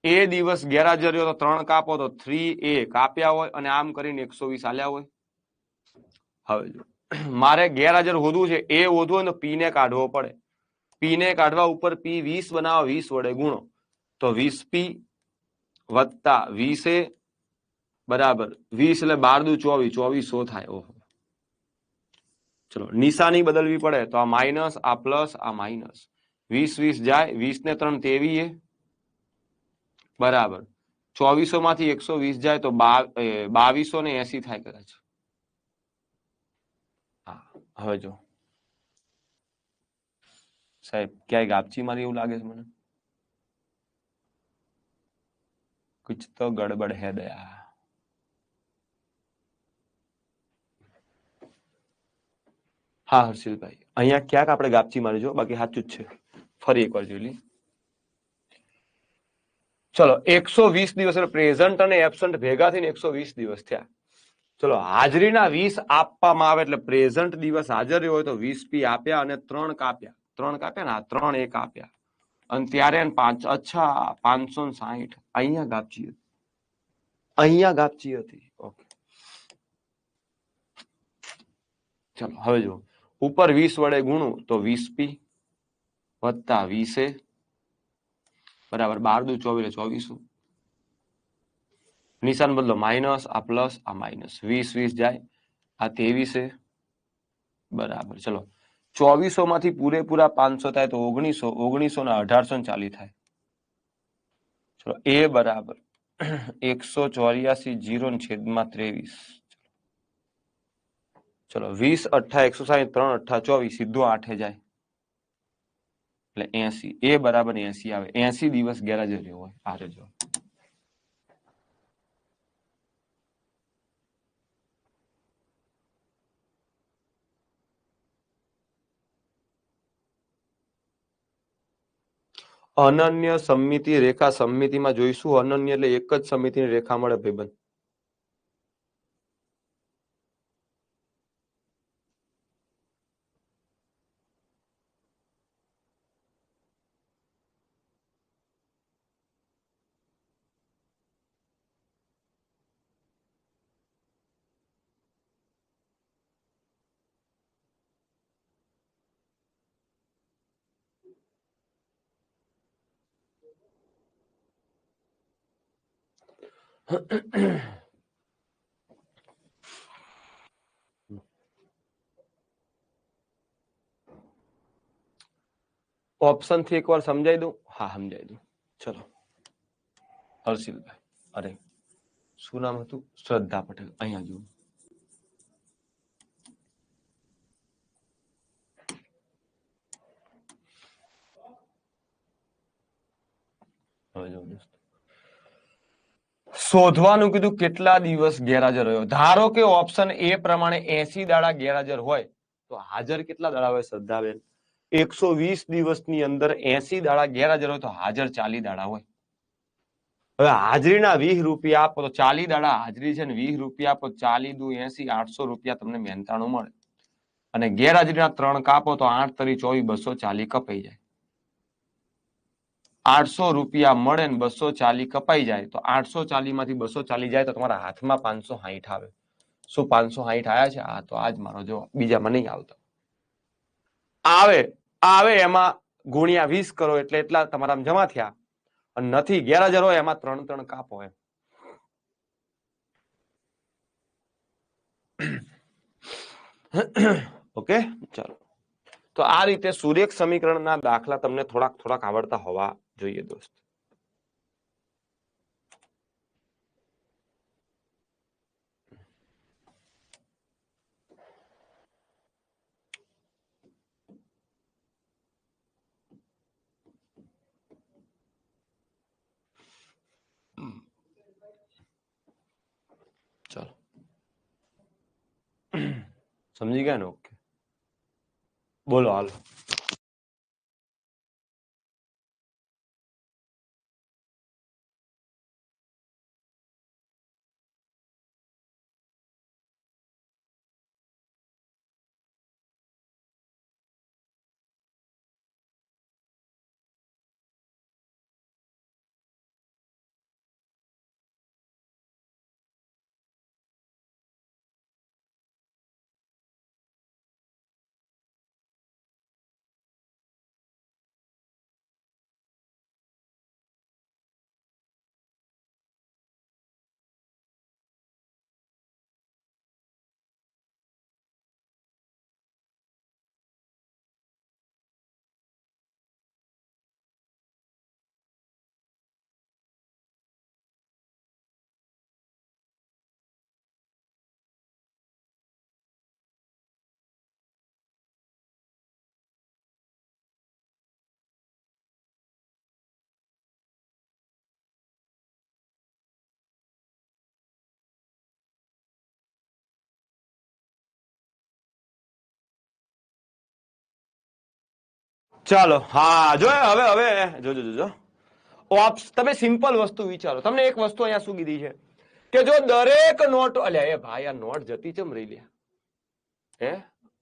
Speaker 1: એ દિવસ ગેરહાજર રહ્યો તો 3 કાપો તો 3a કાપ્યા હોય અને આમ કરીને 120 આલ્યા હોય. હવે જો મારે ગેરહાજર હોદવું છે, એ હોદવું હોય તો પી ને કાઢવો પડે. પી ને કાઢવા ઉપર પી 20 બનાવો, 20 વડે ગુણો તો 20 પી વત્તા 20a બરાબર 20 એટલે 12 દુ 24 2400 થાય. ઓહો ચલો નિશાની બદલવી પડે તો આ માઇનસ આ પ્લસ આ માઇનસ 20 20 જાય 20 ને 3 23 બરાબર 2400 માંથી 120 જાય તો 2280 થાય કદાચ. હા હવે જો સાહેબ ક્યાંય ગાપચી મારી એવું લાગે છે મને. કુછ તો ગડબડ હે દયા. હા હર્ષિલભાઈ અહીંયા ક્યાંક આપણે ગાપચી મારી જો, બાકી સાચું જ છે. ફરી એકવાર જોઈ લઈએ. ચલો 120 દિવસ એટલે પ્રેઝન્ટ અને એબસન્ટ ભેગા થઈને 120 દિવસ થયા. ચલો હાજરીના 20 આપવામાં આવે એટલે પ્રેઝન્ટ દિવસ હાજર રહ્યો હોય તો 20 પી આપ્યા અને 3 કાપ્યા. 3 કાપ્યા ને 3 એક આપ્યા અને ત્યારે 5 અચ્છા 560 અહીંયા ગાપચી હતી. અહીંયા ગાપચી હતી. ઓકે ચલો હવે જો ઉપર 20 વડે ગુણું તો 20 પી વત્તા 20a બરાબર 12 દુ 24 એટલે 2400. નિશાન બદલો માઇનસ આ પ્લસ આ માઇનસ 20 20 જાય આ 23a બરાબર. ચલો 2400 માંથી પૂરેપૂરા 500 થાય તો 1900 1900 ને 1840 થાય. ચલો એ બરાબર 184 0 ને છેદમાં 23. ચલો 20 8 160 3 8 24 સીધો 8 જાય એટલે 80. એ બરાબર 80 આવે. 80 દિવસ ગેરહાજર રહ્યો હોય. આ જો અનન્ય સમિતિ રેખા. સમિતિમાં જોઈશું અનન્ય એટલે એક જ સમિતિની રેખા મળે ભાઈબંધ. ઓપ્શન થી એકવાર સમજાઈ દઉં. હા સમજાઈ દઉં. ચલો હર્ષિલભાઈ અરે શું નામ હતું? શ્રદ્ધા પટેલ. અહીંયા જુઓ શોધવાનું કીધું કેટલા દિવસ ગેરહાજર રહ્યો. ધારો કે ઓપ્શન એ પ્રમાણે 80 દાડા ગેરહાજર હોય તો હાજર કેટલા દાડા હોય શ્રદ્ધાબેન? 120 દિવસની અંદર 80 દાડા ગેરહાજર હોય તો હાજર 40 દાડા હોય. હવે હાજરીના 20 રૂપિયા આપો તો 40 દાડા હાજરી છે ને 20 રૂપિયા આપો 40 દુ 80 800 રૂપિયા તમને મહેનતાણું મળે. અને ગેરહાજરીના 3 કાપો તો 8 તરી 24 240 કપાઈ જાય. 800 રૂપિયા મળે ને 240 કપાઈ જાય તો 840 માંથી 240 જાય તો તમારા હાથમાં 560 આવે. શું 560 આયા છે? હા તો આજ મારો જવાબ. બીજામાં નહીં આવતા. આવે એમાં ગુણ્યા 20 કરો એટલે એટલા તમારા જમા થયા. અને નથી ગેરહાજર હોય એમાં 3 3 કાપો એમ. ઓકે, ચાલો. તો આ રીતે સુરેખ સમીકરણના દાખલા તમને થોડાક આવડતા હોવા જોઈએ દોસ્ત. ચાલો, સમજી ગયા ને? ઓકે, બોલો હાલ. ચાલો, હા, જો હવે જોજો. તમે સિમ્પલ વસ્તુ વિચારો. તમને એક વસ્તુ અહીંયા શું કીધી છે કે જો દરેક નોટ, અલ્યા એ ભાઈ આ નોટ જતી ચમ રહી લે? હે,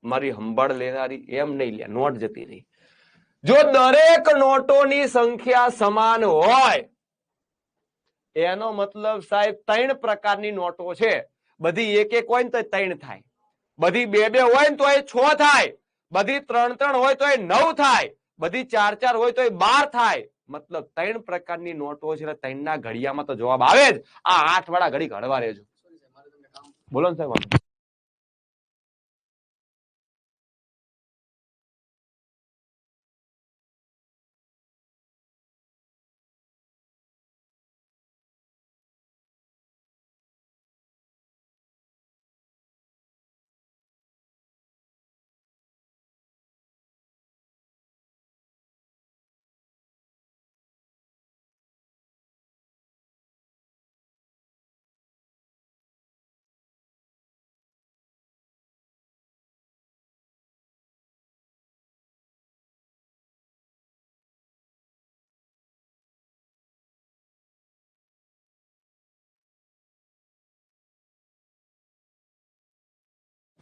Speaker 1: મારી હંભાળ લેનારી એમ નહીં લે, નોટ જતી રહી. જો દરેક નોટોની સંખ્યા સમાન હોય એનો મતલબ સાહેબ 3 પ્રકારની નોટો છે. બધી એક એક હોય ને તો 3 થાય, બધી 2 હોય ને તો એ 6 થાય, બધી 3 હોય તો એ 9 થાય, બધી 4 હોય તો એ 12 થાય. મતલબ 3 પ્રકારની નોટો છે. 3 ના ઘડિયામાં તો જવાબ આવે જ. આ 8 વાળા ઘડી હળવા રહેજો. બોલો ને સાહેબ.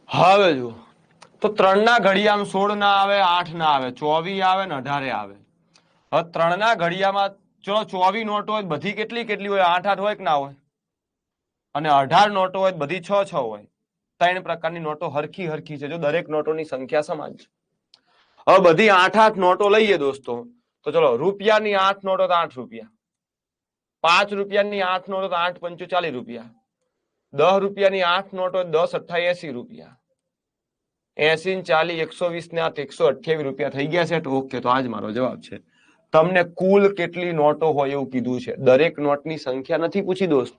Speaker 1: હવે જુઓ તો 3 ના ઘડિયામાં 16 ના આવે, 8 ના આવે, 24 આવે ને 18 આવે. હવે 3 ના ઘડિયામાં ચલો 24 નોટો હોય, બધી કેટલી હોય? 8 હોય કે ના હોય? અને 18 નોટો હોય, બધી 6 હોય. 3 પ્રકારની નોટો હરખી છે. જો દરેક નોટોની સંખ્યા સમાન છે. હવે બધી 8 નોટો લઈએ દોસ્તો, તો ચલો રૂપિયાની 8 નોટો તો 8 રૂપિયા, 5 રૂપિયાની 8 નોટો તો 8 પંચુ 40 રૂપિયા, 10 રૂપિયાની 8 નોટો 10 અઠ્ઠા 80 રૂપિયા, 80 ને 40 120 ને 8 128 રૂપિયા થઈ ગયા છે. ઓકે, તો આજ મારો જવાબ છે. તમને કુલ કેટલી નોટો હોય એવું કીધું છે. દરેક નોટની સંખ્યા નથી પૂછી દોસ્ત.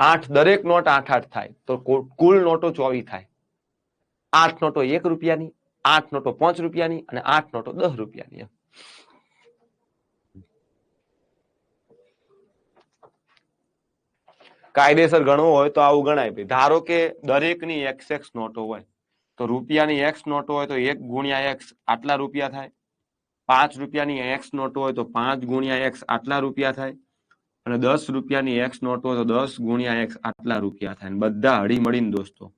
Speaker 1: 8 દરેક નોટ 8 થાય તો કુલ નોટો 24 થાય. 8 નોટો 1 રૂપિયાની, 8 નોટો 5 રૂપિયાની અને 8 નોટો 10 રૂપિયાની. કાયદેસર ગણવું હોય તો આવું ગણાય. ધારો કે દરેકની XX નોટો હોય તો રૂપિયાની X નોટો હોય તો 1 ગુણ્યા X આટલા રૂપિયા થાય. 5 રૂપિયાની X નોટો હોય તો 5 ગુણ્યા X આટલા રૂપિયા થાય. અને 10 રૂપિયાની X નોટો હોય તો 10 ગુણ્યા X આટલા રૂપિયા થાય. બધા હળી મળીને દોસ્તો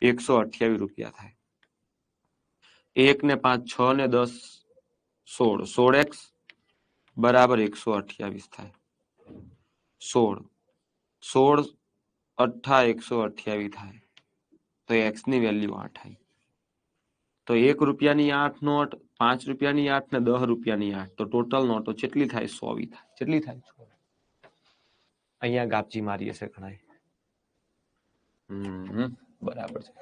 Speaker 1: 128 રૂપિયા થાય. 1 ને 5 6 ને 10 16 16x બરાબર 128 થાય. 16 16 અઠ્ઠા 128 થાય. તો x ની વેલ્યુ 8 આવી. તો 1 રૂપિયાની 8 નોટ, 5 રૂપિયાની 8 ને 10 રૂપિયાની 8, તો ટોટલ નોટો કેટલી થાય? 100 થાય. કેટલી થાય? અહીંયા ગાપચી મારી હશે ઘણાય. બરાબર છે.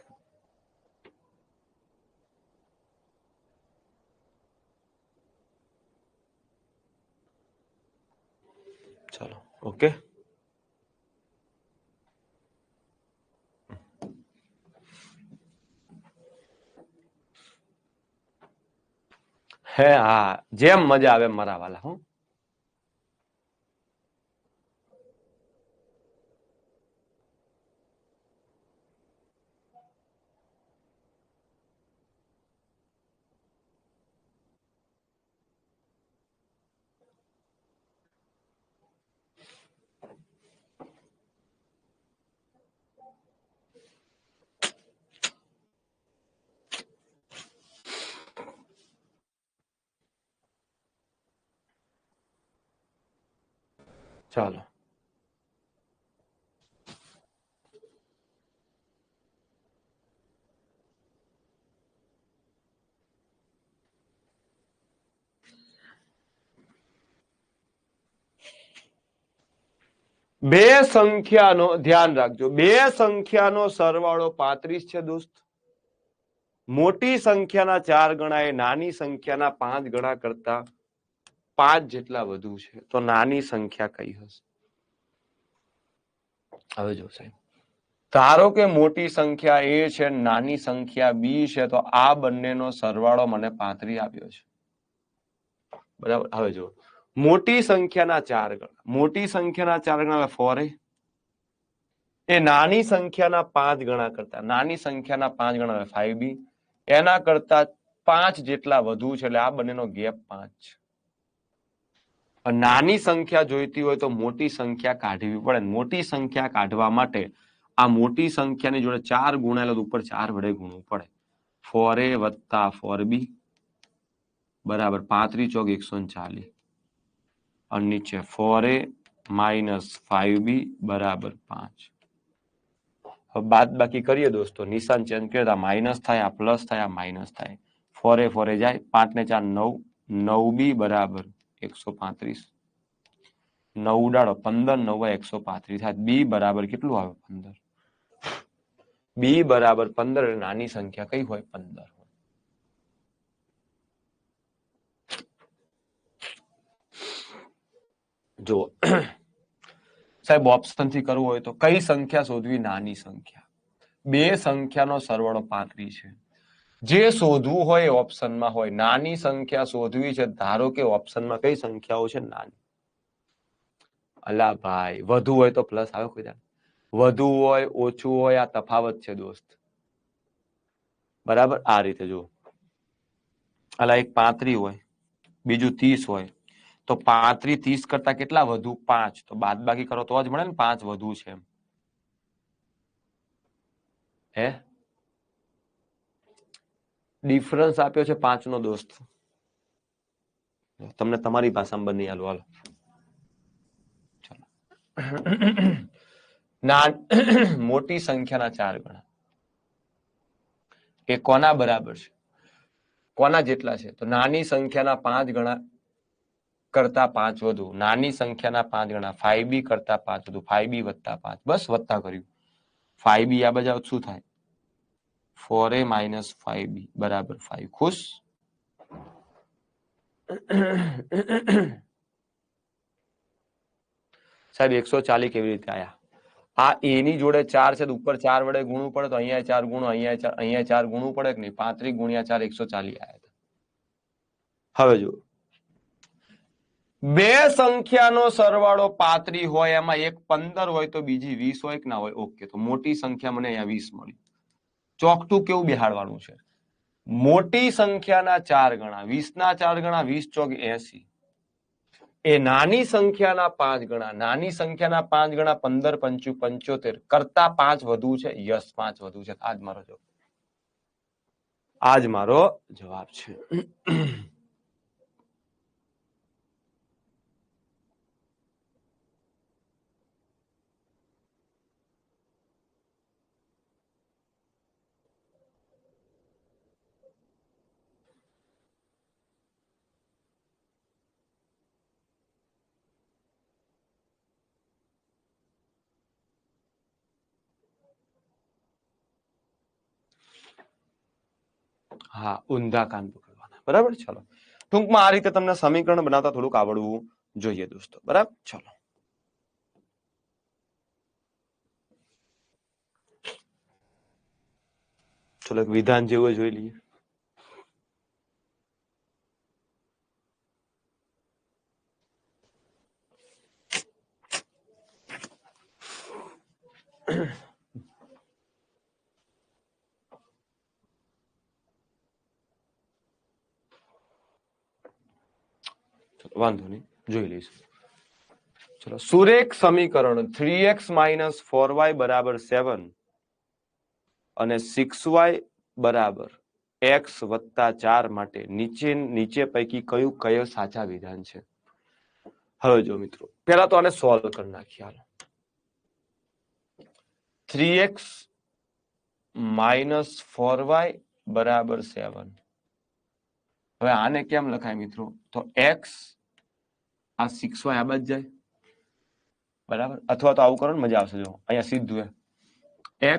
Speaker 1: ચલો ઓકે. હે હા, જેમ મજા આવે મારા વાલા. હું ચાલો બે સંખ્યાનો ધ્યાન રાખજો, બે સંખ્યાનો સરવાળો 35 છે દોસ્ત. મોટી સંખ્યાના 4 ગણા એ નાની સંખ્યાના 5 ગણા કરતા 5 જેટલા વધુ છે. તો નાની સંખ્યા કઈ હશે? હવે જો સાહેબ, ધારો કે મોટી સંખ્યા એ છે, નાની સંખ્યા બી છે, તો આ બંનેનો સરવાળો મને 35 આપ્યો છે. બરાબર. હવે જો મોટી સંખ્યાના 4 ગણા, મોટી સંખ્યાના 4 ગણા 4 એ નાની સંખ્યાના 5 ગણા કરતા, નાની સંખ્યાના 5 ગણા 5b, એના કરતા 5 જેટલા વધુ છે. એટલે આ બંનેનો ગેપ 5 છે. નાની સંખ્યા જોઈતી હોય તો મોટી સંખ્યા કાઢવી પડે. મોટી સંખ્યા કાઢવા માટે આ મોટી સંખ્યાની જોડે 4 ગુણેલો ઉપર 4 વડે ગુણવું પડે. 4a વત્તા 4b બરાબર 35 ચોક 140 અને નીચે 4a માઇનસ 5b બરાબર 5. બાદ બાકી કરીએ દોસ્તો, નિશાન ચેન્જ કરીએ તો માઇનસ થાય, આ પ્લસ થાય, આ માઇનસ થાય. 4a 4a જાય, 5 ને 4 9, 9b બરાબર 135. 9 ઉડાડો 15, 9 135 થાય. બી બરાબર કેટલું આવે? 15. બી બરાબર 15. નાની સંખ્યા કઈ હોય? 15. જો સાહેબ ઓપ્શન થી કરવું હોય તો કઈ સંખ્યા શોધવી? નાની સંખ્યા. બે સંખ્યાનો સરવાળો 35 છે. જે શોધવું હોય ઓપ્શનમાં હોય. નાની સંખ્યા શોધવી છે, ધારો કે ઓપ્શનમાં કઈ સંખ્યાઓ છે? નાની. અલા ભાઈ, વધુ હોય તો પ્લસ આવે કોઈ દાડો? વધુ હોય ઓછું હોય આ તફાવત છે દોસ્ત. બરાબર. આ રીતે જો અલા એક 35 હોય, બીજું 30 હોય, તો 35 30 કરતા કેટલા વધુ? 5. તો બાદ બાકી કરો તો જ મળે ને 5 વધુ છે એમ. હે ડિફરન્સ આપ્યો છે 5 નો દોસ્ત. તમને તમારી ભાષામાં બની આલો. હાલો મોટી સંખ્યાના 4 ગણા એ કોના બરાબર છે? કોના જેટલા છે? તો નાની સંખ્યાના 5 ગણા કરતા 5 વધુ. નાની સંખ્યાના 5 ગણા 5b કરતા 5 વધુ. 5b વત્તા 5. બસ વત્તા કર્યું. 5b આ બાજુ શું થાય? 4a માઇનસ 5b બરાબર 5. ખુશ? સાહેબ 140 કેવી રીતે આયા? આ એ ની જોડે 4 છે, ઉપર 4 વડે ગુણવું પડે, તો અહીંયા 4 ગુણો, અહીંયા 4 ગુણવું પડે કે નહીં? 35 ગુણ્યા 4 140 આયા. હવે જો બે સંખ્યાનો સરવાળો 35 હોય, એમાં એક 15 હોય તો બીજી 20 હોય કે ના હોય? ઓકે, તો મોટી સંખ્યા મને અહીંયા 20 મળી. ચોકટું કેવું બેહાડવાનું છે? મોટી સંખ્યાના 4 ગણા, 20 ના 4 ગણા 20 ચોક 80 એ નાની સંખ્યાના 5 ગણા, નાની સંખ્યાના 5 ગણા 15 પંચુ 75 કરતા 5 વધુ છે. યસ, 5 વધુ છે. આજ મારો જવાબ. આજ મારો જવાબ છે. હા, ઊંધા કાન પકડવાના. બરાબર. ચલો, ટૂંકમાં આ રીતે તમને સમીકરણ બનાવતા થોડુંક આવડવું જોઈએ દોસ્તો. બરાબર. ચલો, ચલો એક વિધાન જેવું જોઈ લઈએ. વાંધો નહીં, જોઈ લઈશું. ચલો, સુરેખ સમીકરણ 3x - 4y = 7 અને 6y = x + 4 માટે નીચે પૈકી કયો સાચા વિધાન છે? હવે જો મિત્રો, પહેલા તો આને સોલ્વ કરી નાખીએ. હાલો, 3x - 4y = 7. હવે આને કેમ લખાય મિત્રો? તો x આ 6y આ બાજુ જાય, બરાબર. અથવા તો આવું કરો ને, મજા આવશે. જો અહીંયા સીધું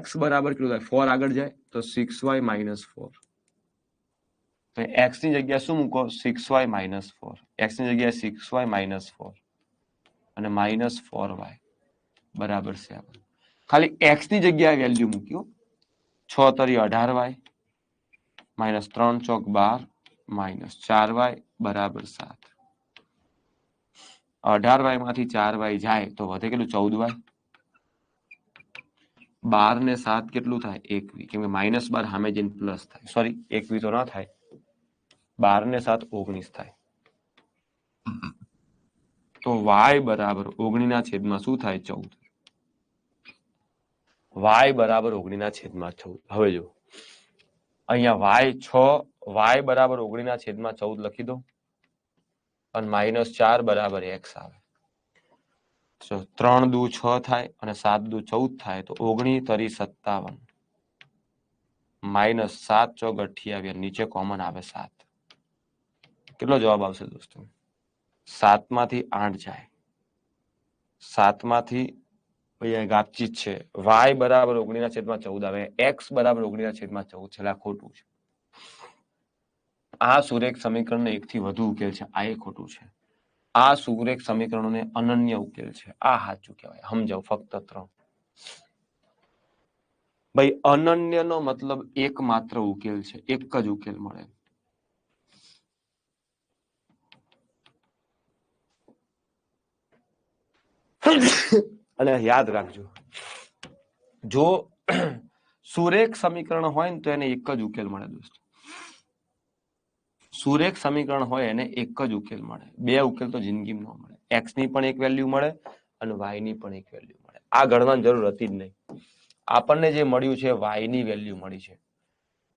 Speaker 1: x બરાબર કેટલું થાય? 4 આગળ જાય તો 6y - 4. તો x ની જગ્યાએ શું મૂકો? 6y - 4. x ની જગ્યાએ 6y - 4 અને -4y = 7. ખાલી x ની જગ્યાએ વેલ્યુ મૂક્યો. 6 તરી 18y -3 ચોક 12 -4y = 7. 18y માંથી 4y જાય તો વધે કેટલું? 14y. 12 ને 7 કેટલું થાય? 21. કેમ કે -12 સામે જઈને પ્લસ થાય. સોરી, 21 તો ના થાય. 12 ને 7 19 થાય. તો y બરાબર 19/14 શું થાય? 14. y બરાબર 19/14. હવે જો અહીંયા y 6, y બરાબર 19/14 લખી દો અને -4 બરાબર x આવે. 3 દુ 6 થાય અને 7 દુ 14 થાય તો 19 તરી 57 -7 ચોક 28. નીચે કોમન આવે 7. કેટલો જવાબ આવશે દોસ્તો? 7 માંથી 8 જાય. 7 માંથી ગાપચીત છે. y બરાબર 19/14 આવે. x બરાબર 19/14 છે. આ ખોટું છે. આ સુરેખ સમીકરણ 1 થી વધુ ઉકેલ છે. આ એ ખોટું છે. આ સુરેખ સમીકરણોને અનન્ય ઉકેલ છે. આ સાચું કહેવાય. સમજાવ, ફક્ત 3. ભાઈ, અનન્ય નો મતલબ એકમાત્ર ઉકેલ છે. એક જ ઉકેલ મળે. અને યાદ રાખજો, જો સુરેખ સમીકરણ હોય ને તો એને એક જ ઉકેલ મળે દોસ્તો. સુરેખ સમીકરણ હોય એને એક જ ઉકેલ મળે. બે ઉકેલ તો જિંદગીમાં ન મળે. x ની પણ એક વેલ્યુ મળે અને y ની પણ એક વેલ્યુ મળે. આ ગણવાની જરૂર હતી જ નહીં. આપણને જે મળ્યું છે y ની વેલ્યુ મળી છે.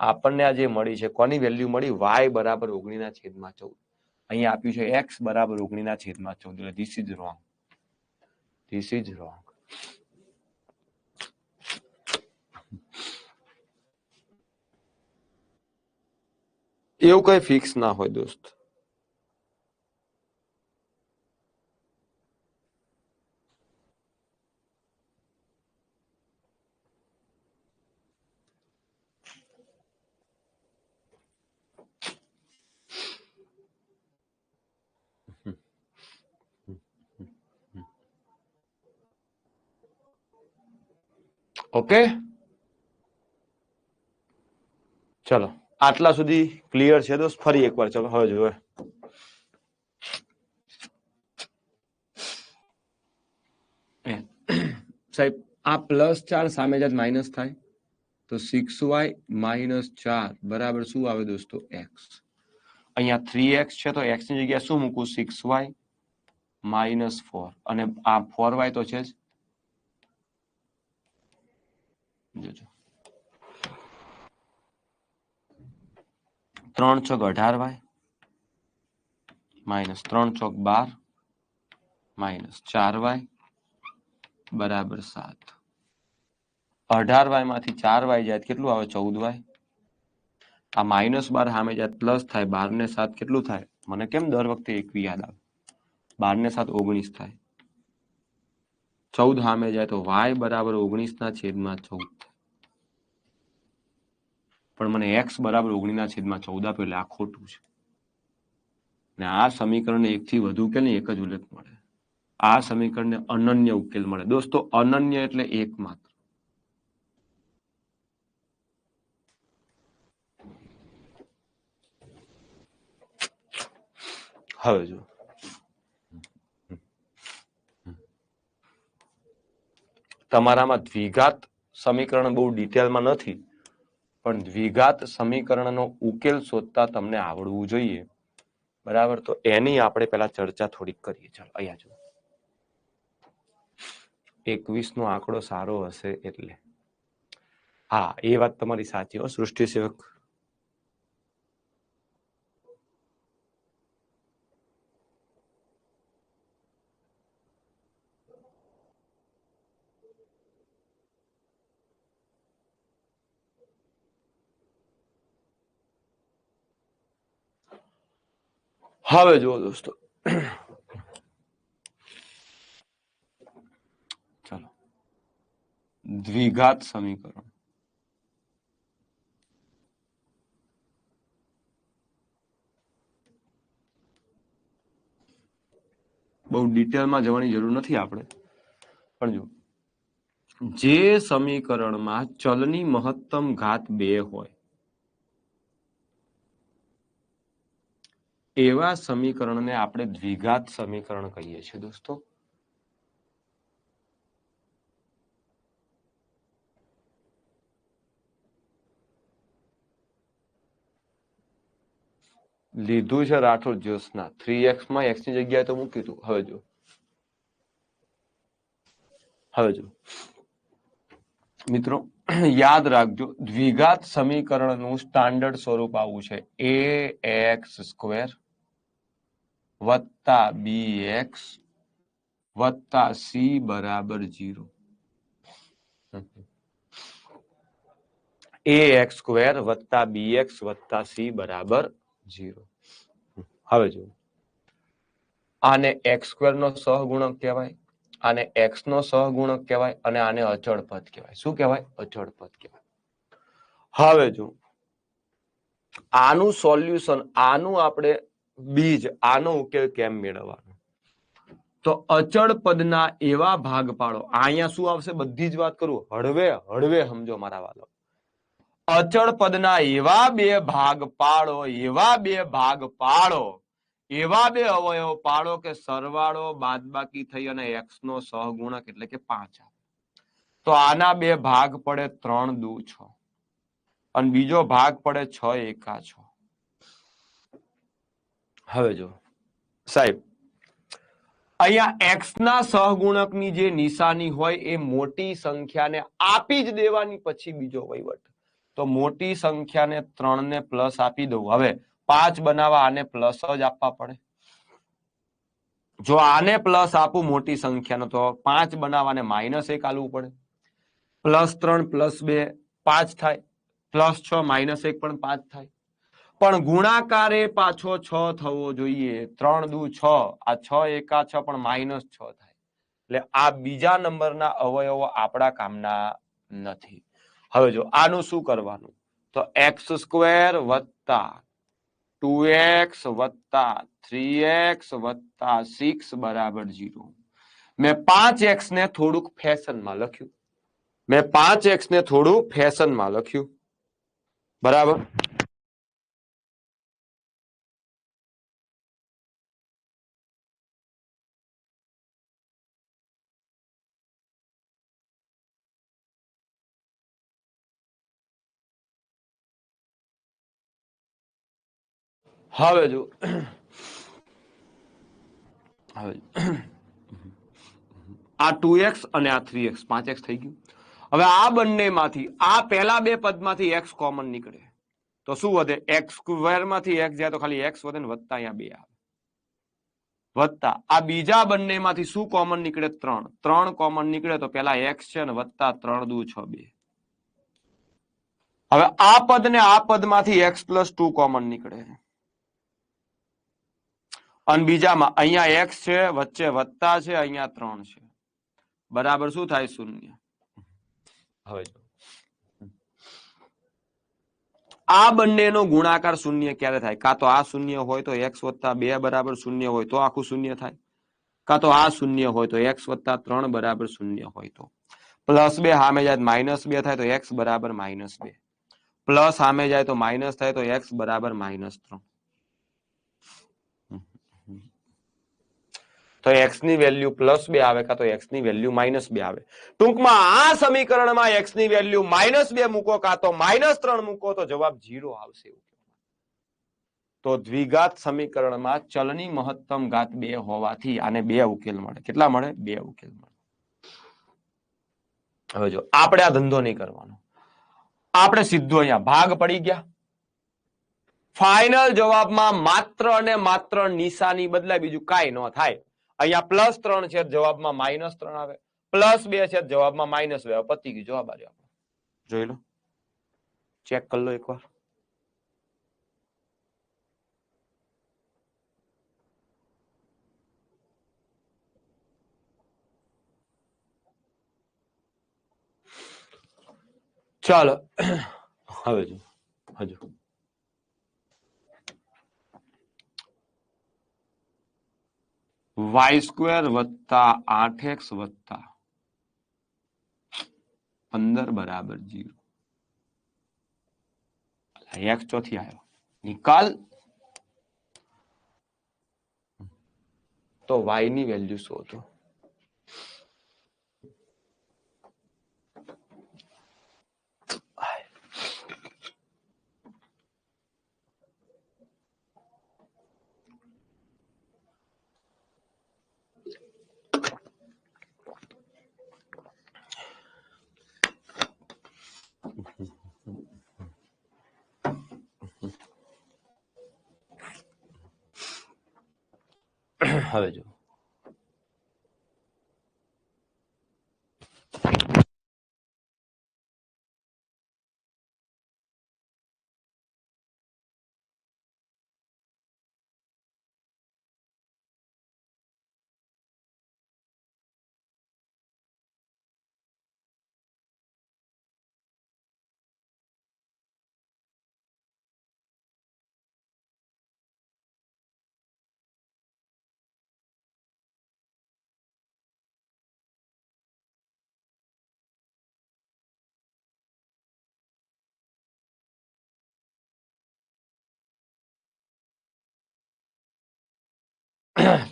Speaker 1: આપણને આ જે મળી છે કોની વેલ્યુ મળી? y બરાબર 19/14. અહીંયા આપ્યું છે x બરાબર 19/14. એટલે this is wrong. This is wrong. એવું કઈ ફિક્સ ના હોય દોસ્ત. ઓકે, ચલો આટલા સુધી ક્લિયર છે દોસ્ત? ફરી એકવાર ચલો હવે જોઈએ. સાહેબ, આ +4 સામે જાત માઇનસ થાય તો 6y - 4 બરાબર શું આવે દોસ્તો? x. અહીંયા 3x છે તો x ની જગ્યાએ શું મૂકું? 6y - 4 અને આ 4y તો છે જ. જોજો, 3 ચોક 18y -3 ચોક 12 -4y = 7. 18y માંથી 4y જાય કેટલું આવે? 14y. આ -12 સામે જાય પ્લસ થાય. 12 ને 7 કેટલું થાય? મને કેમ દર વખતે 21 યાદ આવે? 12 ને 7 19 થાય. 14 સામે જાય તો y બરાબર 19/14. પણ મને x બરાબર 19/14 આપ્યો એટલે આ ખોટું છે. ને આ સમીકરણને એક થી વધુ ઉકેલ ને એક જ ઉકેલ મળે. આ સમીકરણને અનન્ય ઉકેલ મળે. દોસ્તો અનન્ય એટલે એકમાત્ર. હવે જો તમારામાં દ્વિઘાત સમીકરણ બહુ ડિટેલમાં નથી, પણ દ્વિઘાત સમીકરણનો ઉકેલ શોધતા તમને આવડવું જોઈએ. બરાબર, તો એની આપણે પેલા ચર્ચા થોડીક કરીએ. ચાલો અહીંયા જો 21 નો આંકડો સારો હશે એટલે હા, એ વાત તમારી સાચી હો સૃષ્ટિ સેવક. હવે જુઓ દોસ્તો, ચાલો દ્વિઘાત સમીકરણ. બહુ ડિટેલમાં જવાની જરૂર નથી આપણે, પણ જો જે સમીકરણમાં ચલની મહત્તમ ઘાત 2 હોય એવા સમીકરણને આપણે દ્વિઘાત સમીકરણ કહીએ છીએ દોસ્તો. લીધું છે રાઠોડ જ્યોત્સના 3x માં x ની જગ્યાએ તો મૂક્યું હતું. હવે જો મિત્રો યાદ રાખજો, દ્વિઘાત સમીકરણનું સ્ટાન્ડર્ડ સ્વરૂપ આવું છે: ax² વત્તા bx વત્તા c બરાબર 0. ax² વત્તા bx વત્તા c બરાબર 0. હવે જો આને x² નો સહગુણક કહેવાય, આને x નો સહગુણક કહેવાય અને આને અચળ પદ કહેવાય. શું કહેવાય? અચળ પદ કહેવાય. હવે જો આનું સોલ્યુશન, આનું આપણે બીજ, આનો ઉકેલ કેમ મેળવવાનો? તો અચળ પદના એવા ભાગ પાડો. અહીંયા શું આવશે? બધી જ વાત કરું, હળવે હળવે સમજો મારા વાલો. અચળ પદના એવા બે ભાગ પાડો, એવા બે ભાગ પાડો, એવા બે અવયવ પાડો કે સરવાળો બાદબાકી થઈ અને x નો સહગુણક એટલે કે 5 આવે. તો આના બે ભાગ પડે 3 દુ 6 અને બીજો ભાગ પડે 6 એકા 6. હવે જો સાહેબ, અહીંયા x ના સહગુણકની જે નિશાની હોય એ મોટી સંખ્યાને આપી જ દેવાની, પછી બીજો વહીવટ. તો મોટી સંખ્યાને 3 ને પ્લસ આપી દઉં. હવે 5 બનાવવા આને પ્લસ જ આપવા પડે. જો આને પ્લસ આપું મોટી સંખ્યાનો તો 5 બનાવવાને -1 આલવું પડે. +3 +2 5 થાય, +6 -1 પણ 5 થાય. પણ ગુણાકાર એ પાછો 6 થવો જોઈએ. 3 દુ 6, આ 6 એકા 6 પણ -6 થાય. એટલે આ બીજા નંબરના અવયવો આપણા કામના નથી. હવે જો આનું શું કરવાનું? તો x² વત્તા 2x વત્તા 3x વત્તા 6 બરાબર 0. મેં 5x ને થોડુંક ફેશનમાં લખ્યું. બરાબર. હવે જો આ 2x અને આ 3x 5x થઈ ગયું. હવે આ બંનેમાંથી આ પહેલા બે પદમાંથી x કોમન નીકળે તો શું વધે? x² માંથી x જાય તો ખાલી x વધે ને વત્તા અહીંયા 2 આવે. વત્તા આ બીજા બંનેમાંથી શું કોમન નીકળે? 3 કોમન નીકળે તો પેલા x છે ને વત્તા 3 દુ 6 2. હવે આ પદ ને આ પદમાંથી x+2 કોમન નીકળે અને બીજામાં અહીંયા x છે, વચ્ચે વત્તા છે, અહીંયા 3 છે, બરાબર શું થાય? 0. હવે આ બંનેનો ગુણાકાર શૂન્ય ક્યારે થાય? કાં તો આ શૂન્ય હોય તો x વત્તા 2 બરાબર શૂન્ય હોય તો આખું શૂન્ય થાય, કાં તો આ શૂન્ય હોય તો x વત્તા 3 બરાબર શૂન્ય હોય તો. પ્લસ 2 સામે જાય -2 થાય તો x બરાબર -2, પ્લસ સામે જાય તો માઇનસ થાય તો x બરાબર -3. તો x ની વેલ્યુ +2 આવે કાં તો x ની વેલ્યુ -2 આવે. ટૂંકમાં આ સમીકરણમાં x ની વેલ્યુ -2 મૂકો કાં તો -3 મૂકો તો જવાબ 0 આવશે. તો દ્વિઘાત સમીકરણમાં ચલની મહત્તમ ઘાત 2 હોવાથી આને 2 ઉકેલ મળે. કેટલા મળે? 2 ઉકેલ મળે. હવે જો આપણે આ ધંધો નહીં કરવાનો, આપણે સીધું અહીંયા ભાગ પડી ગયા. ફાઇનલ જવાબમાં માત્ર અને માત્ર નિશાની બદલાય, બીજું કાંઈ ન થાય. અહીંયા +3 છે જવાબમાં -3 આવે, +2 છે જવાબમાં -2 આવે. પતી ગયું, જવાબ આવ્યો. જોઈ લો, ચેક કરી લો એકવાર. ચાલો હવે જો હજુ y² વત્તા 8x વત્તા 15 બરાબર 0. x ચોથી આવ્યો નિકાલ. તો y ની વેલ્યુ શોધો. હવે જો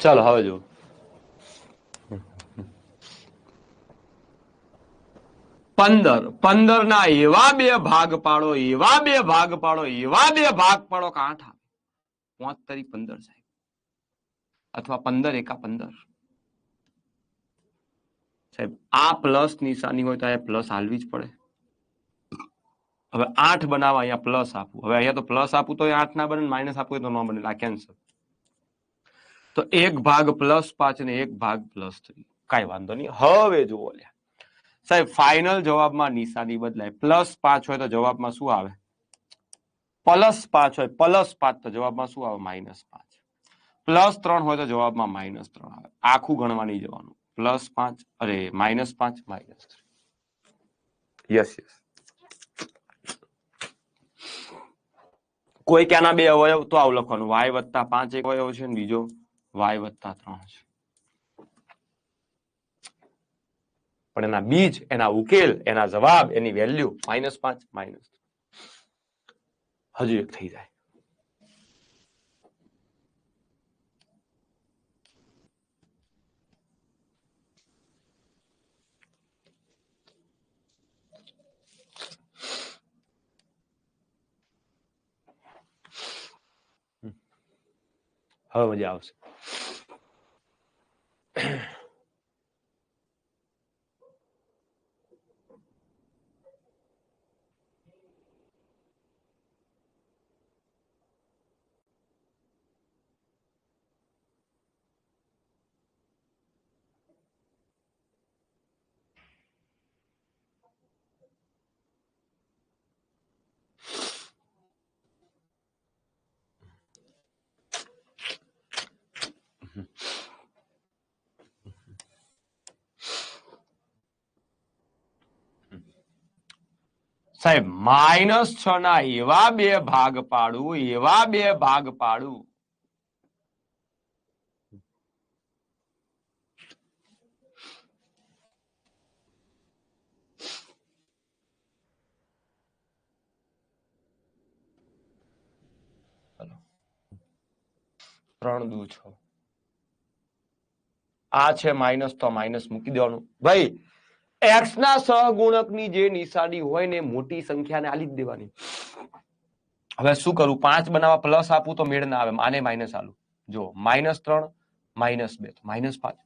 Speaker 1: ચાલો હવે જો 15 ના એવા બે ભાગ પાડો, એવા બે ભાગ પાડો, એવા બે ભાગ પાડો કે 8 આવે. 5 તારીખ 15 સાહેબ, અથવા 15 એકા 15 સાહેબ. આ પ્લસ નિશાની હોય તો આ પ્લસ હાલવી જ પડે. હવે 8 બનાવવા અહીંયા પ્લસ આપું, હવે અહીંયા તો પ્લસ આપું તો 8 ના બને, માઇનસ આપું તો ન બને, આ કેન્સલ. તો એક ભાગ +5 ને એક ભાગ +3, કાંઈ વાંધો નહીં. હવે જુઓ સાહેબ, ફાઇનલ જવાબમાં નિશાની બદલાય. +5 હોય તો જવાબમાં શું આવે? +5 હોય, +5 તો જવાબમાં શું આવે? -5. +3 હોય તો જવાબમાં -3 આવે. આખું ગણવા નહીં જવાનું. +5 અરે -5 -3. Yes yes. કોઈ ક્યાંના બે અવયવ તો આવું લખવાનું, y + 5 એક અવયવ છે, બીજો y + 3 છે. પણ એના બીજ, એના ઉકેલ, એના જવાબ, એની વેલ્યુ -5 -3. હજુ એક થઈ જાય. હવે મજા આવશે. સાહેબ -6 ના એવા બે ભાગ પાડું, એવા બે ભાગ પાડું. ત્રણ દુ 6. આ છે માઇનસ, તો માઇનસ મૂકી દેવાનું ભાઈ. એક્સ ના સહગુણકની જે નિશાની હોય ને મોટી સંખ્યાને આલી જ દેવાની. હવે શું કરું, 5 બનાવવા પ્લસ આપું તો મેળ ના આવે, આને માઇનસ આલું. જો -3 -2 -5.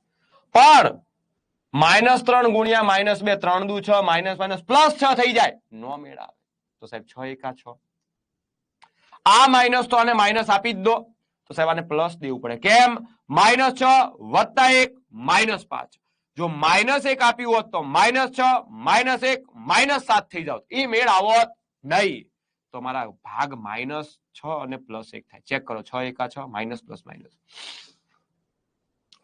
Speaker 1: પણ -3 ગુણ્યા -2 3 દુ 6 માઇનસ માઇનસ પ્લસ 6 થઈ જાય, નો મેળ આવે. તો સાહેબ 6 એકા 6. આ માઇનસ તો આને માઇનસ આપી જ દો, તો સાહેબ આને પ્લસ દેવું પડે. કેમ? -6 + 1 -5. જો -1 આપ્યું હોત તો -6 -1 -7 થઈ જાવ, એ મેળ આવોત નહીં. તો મારા ભાગ -6 અને +1 થાય. ચેક કરો, 6 એકા 6 માઇનસ પ્લસ માઇનસ.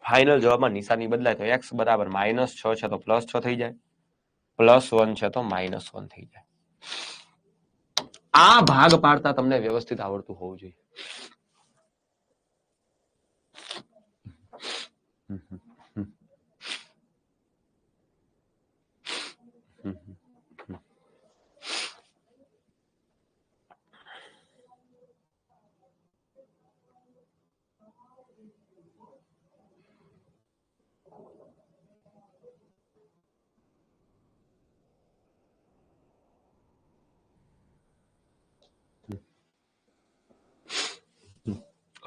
Speaker 1: ફાઇનલ જવાબમાં નિશાની બદલાય તો x બરાબર -6 છે તો +6 થઈ જાય, +1 છે તો -1 થઈ જાય. આ ભાગ પાડતા તમને વ્યવસ્થિત આવડતું હોવું જોઈએ.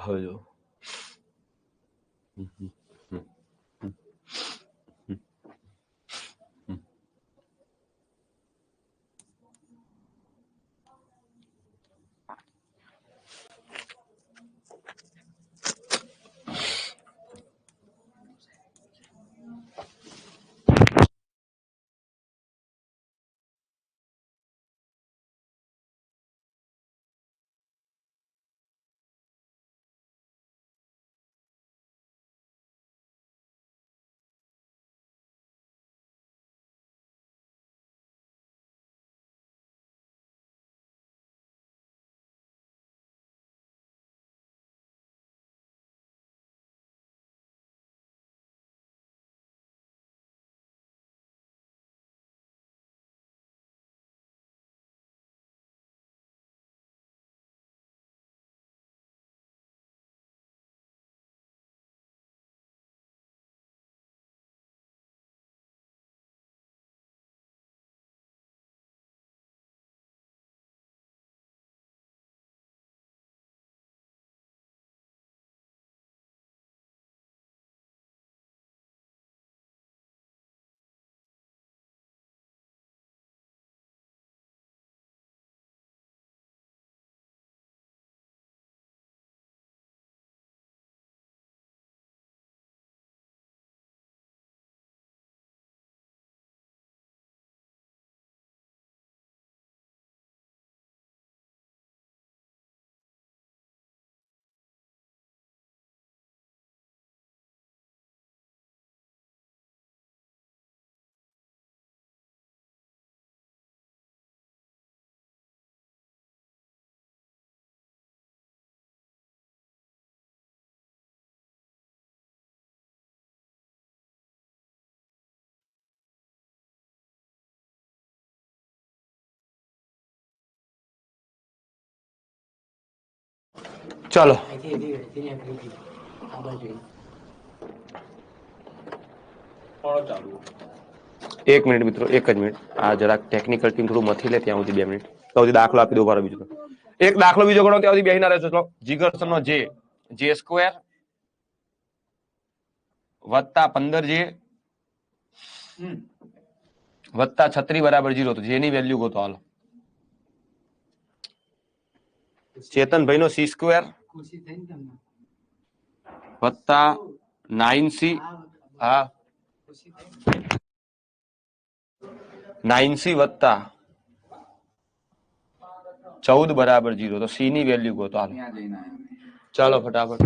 Speaker 1: હવે જો ચાલો એક મિનિટ મિત્રો, એક જ મિનિટ. આ જરાક ટેકનિકલ ટીમ થોડું મથી લે ત્યાં સુધી 2 મિનિટ. તો સુધી દાખલો આપી દો મારો બીજો. એક દાખલો બીજો ગણો ત્યાં સુધી બેહીના રહેજો. ચલો, જીગરસનનો j² વત્તા 15j વત્તા 36 બરાબર 0. તો j ની વેલ્યુ ગોતો. હાલો, ચેતનભાઈ નો c² વત્તા 9c, હા 9c વત્તા 14 બરાબર 0. તો c ની વેલ્યુ ગોતો. હાલો ચાલો ફટાફટ.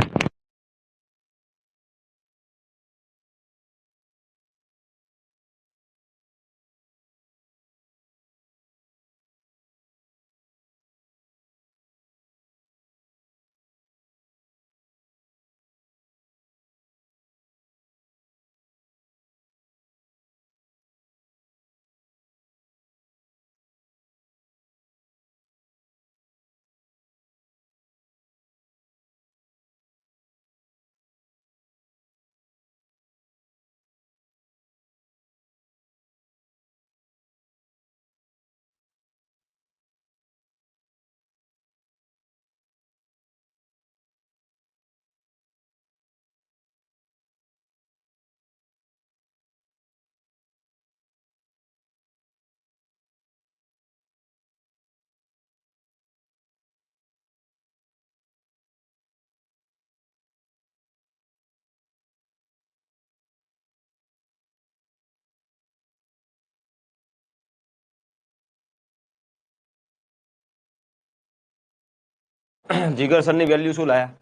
Speaker 1: જીગર સર ની વેલ્યુ શું લાયા?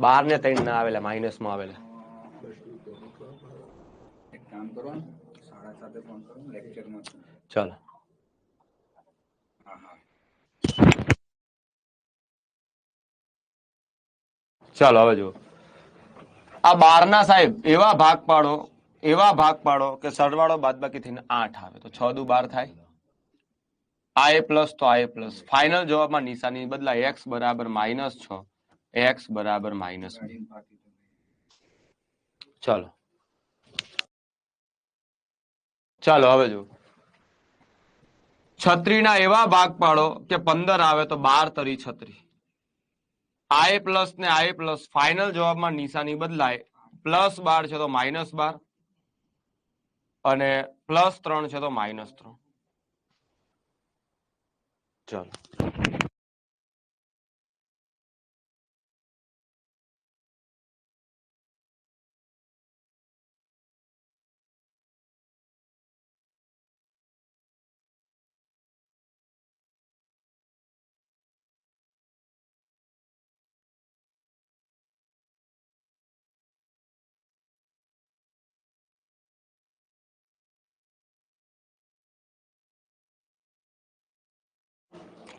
Speaker 1: 12 ને 3 ના આવેલા, માઇનસ માં આવેલા.
Speaker 2: એક કામ કરો ને, 7:30 ફોન કરો લેક્ચરમાં.
Speaker 1: ચાલો.
Speaker 2: હા હા.
Speaker 1: ચાલો હવે જુઓ. આ 12 ના સાહેબ એવા ભાગ પાડો કે સરવાળો બાદબાકી થઈને 8 આવે તો 6 દુ 12 થાય. આ એ પ્લસ તો આ એ પ્લસ. ફાઇનલ જવાબમાં નિશાની બદલાય. x બરાબર -6, x બરાબર -2. ચાલો ચાલો હવે જુઓ. 36 ના એવા ભાગ પાડો કે 15 આવે તો 12 તરી 36. આ એ પ્લસ ને આ એ પ્લસ. ફાઇનલ જવાબમાં નિશાની બદલાય. +12 છે તો -12 અને +3 છે તો -3. ચાલો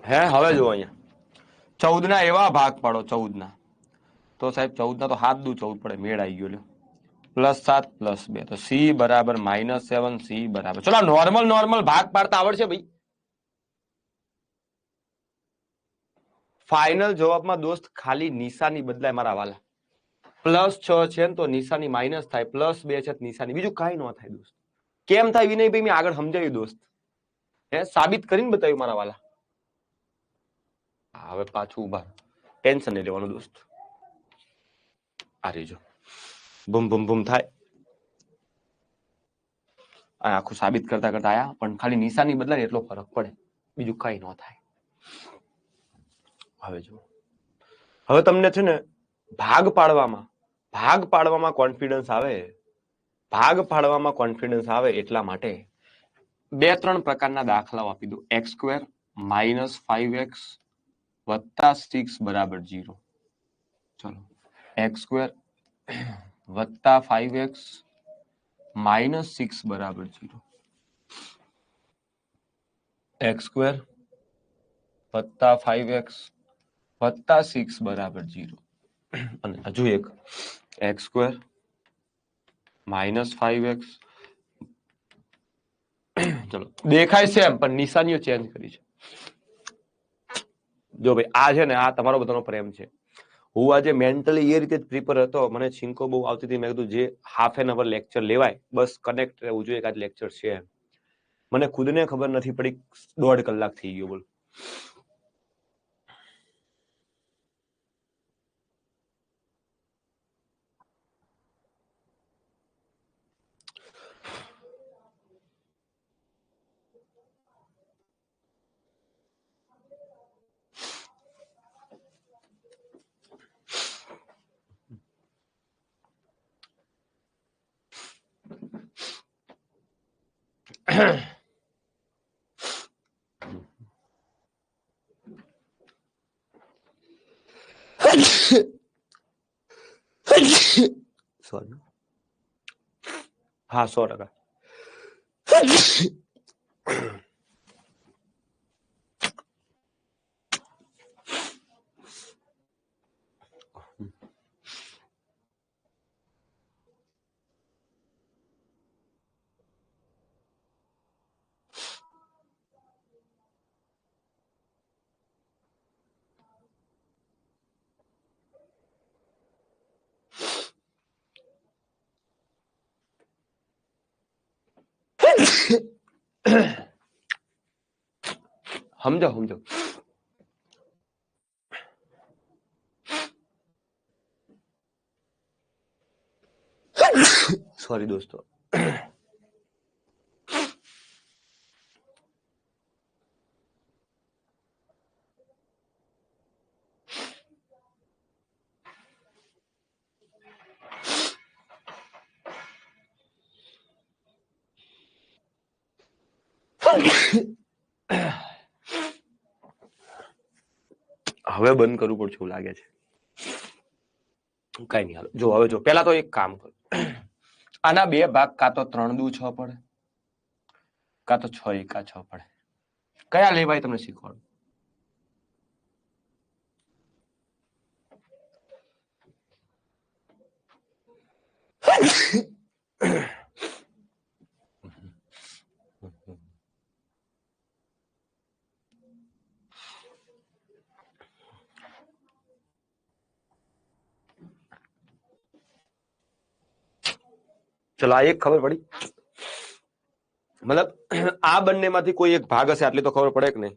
Speaker 1: હે હવે જુઓ અહીંયા 14 ના એવા ભાગ પાડો 14 ના તો સાહેબ 14 ના તો 7 દુ 14 પડે. મેળ આવી ગયો લ્યો. +7 +2 તો c બરાબર -7, c બરાબર. ચલો નોર્મલ ભાગ પાડતા આવડશે ભાઈ? ફાઇનલ જવાબમાં દોસ્ત ખાલી નિશાની બદલાય મારા વાલા. +6 છે ને તો નિશાની માઇનસ થાય, +2 છે નિશાની, બીજું કાંઈ ન થાય દોસ્ત. કેમ થાય વિનયભાઈ? મેં આગળ સમજાવ્યું દોસ્ત. સાબિત કરીને બતાવ્યું મારા વાલા. હવે પાછું ઉભા, ટેન્શન નહીં લેવાનું દોસ્ત. આ રીજો બૂમ બૂમ બૂમ થાય. આખું સાબિત કરતા આયા, પણ ખાલી નિશાની બદલાય એટલો ફરક પડે, બીજું કઈ ન થાય. હવે જો હવે તમને છે ને ભાગ પાડવામાં કોન્ફિડન્સ આવે. ભાગ પાડવામાં કોન્ફિડન્સ આવે એટલા માટે 2-3 પ્રકારના દાખલાઓ આપી દો. x² -5x + 6 બરાબર 0. ચલો x² + 5x -6 બરાબર 0. x² + 5x + 6 બરાબર 0. અને હજુ એક x² -5x. ચલો દેખાય છે એમ, પણ નિશાનીઓ ચેન્જ કરી છે. જો ભાઈ આ છે ને, આ તમારો બધાનો પ્રેમ છે. હું આજે મેન્ટલી એ રીતે જ પ્રિપેર હતો. મને છીંકો બહુ આવતી હતી. મેં કીધું જે ½ એન અવર લેક્ચર લેવાય બસ કનેક્ટ રહેવું જોઈએ. આજ લેક્ચર છે. મને ખુદને ખબર નથી પડી 1.5 કલાક થઈ ગયો. બોલ. સોરી. હા 100%. સમજો. સોરી દોસ્તો.
Speaker 3: હવે બંધ કરવું પડશે એવું લાગે છે. કઈ નહીં, હાલો જો હવે જો પેલા તો એક કામ કરો, આના બે ભાગ કાં તો 3 દુ 6 પડે કાં તો 6 એકા 6 પડે. કયા લેવાય તમને શીખવાડું. ચલો આ એક ખબર પડી, મતલબ આ બંનેમાંથી કોઈ એક ભાગ હશે આટલી તો ખબર પડે કે નહીં.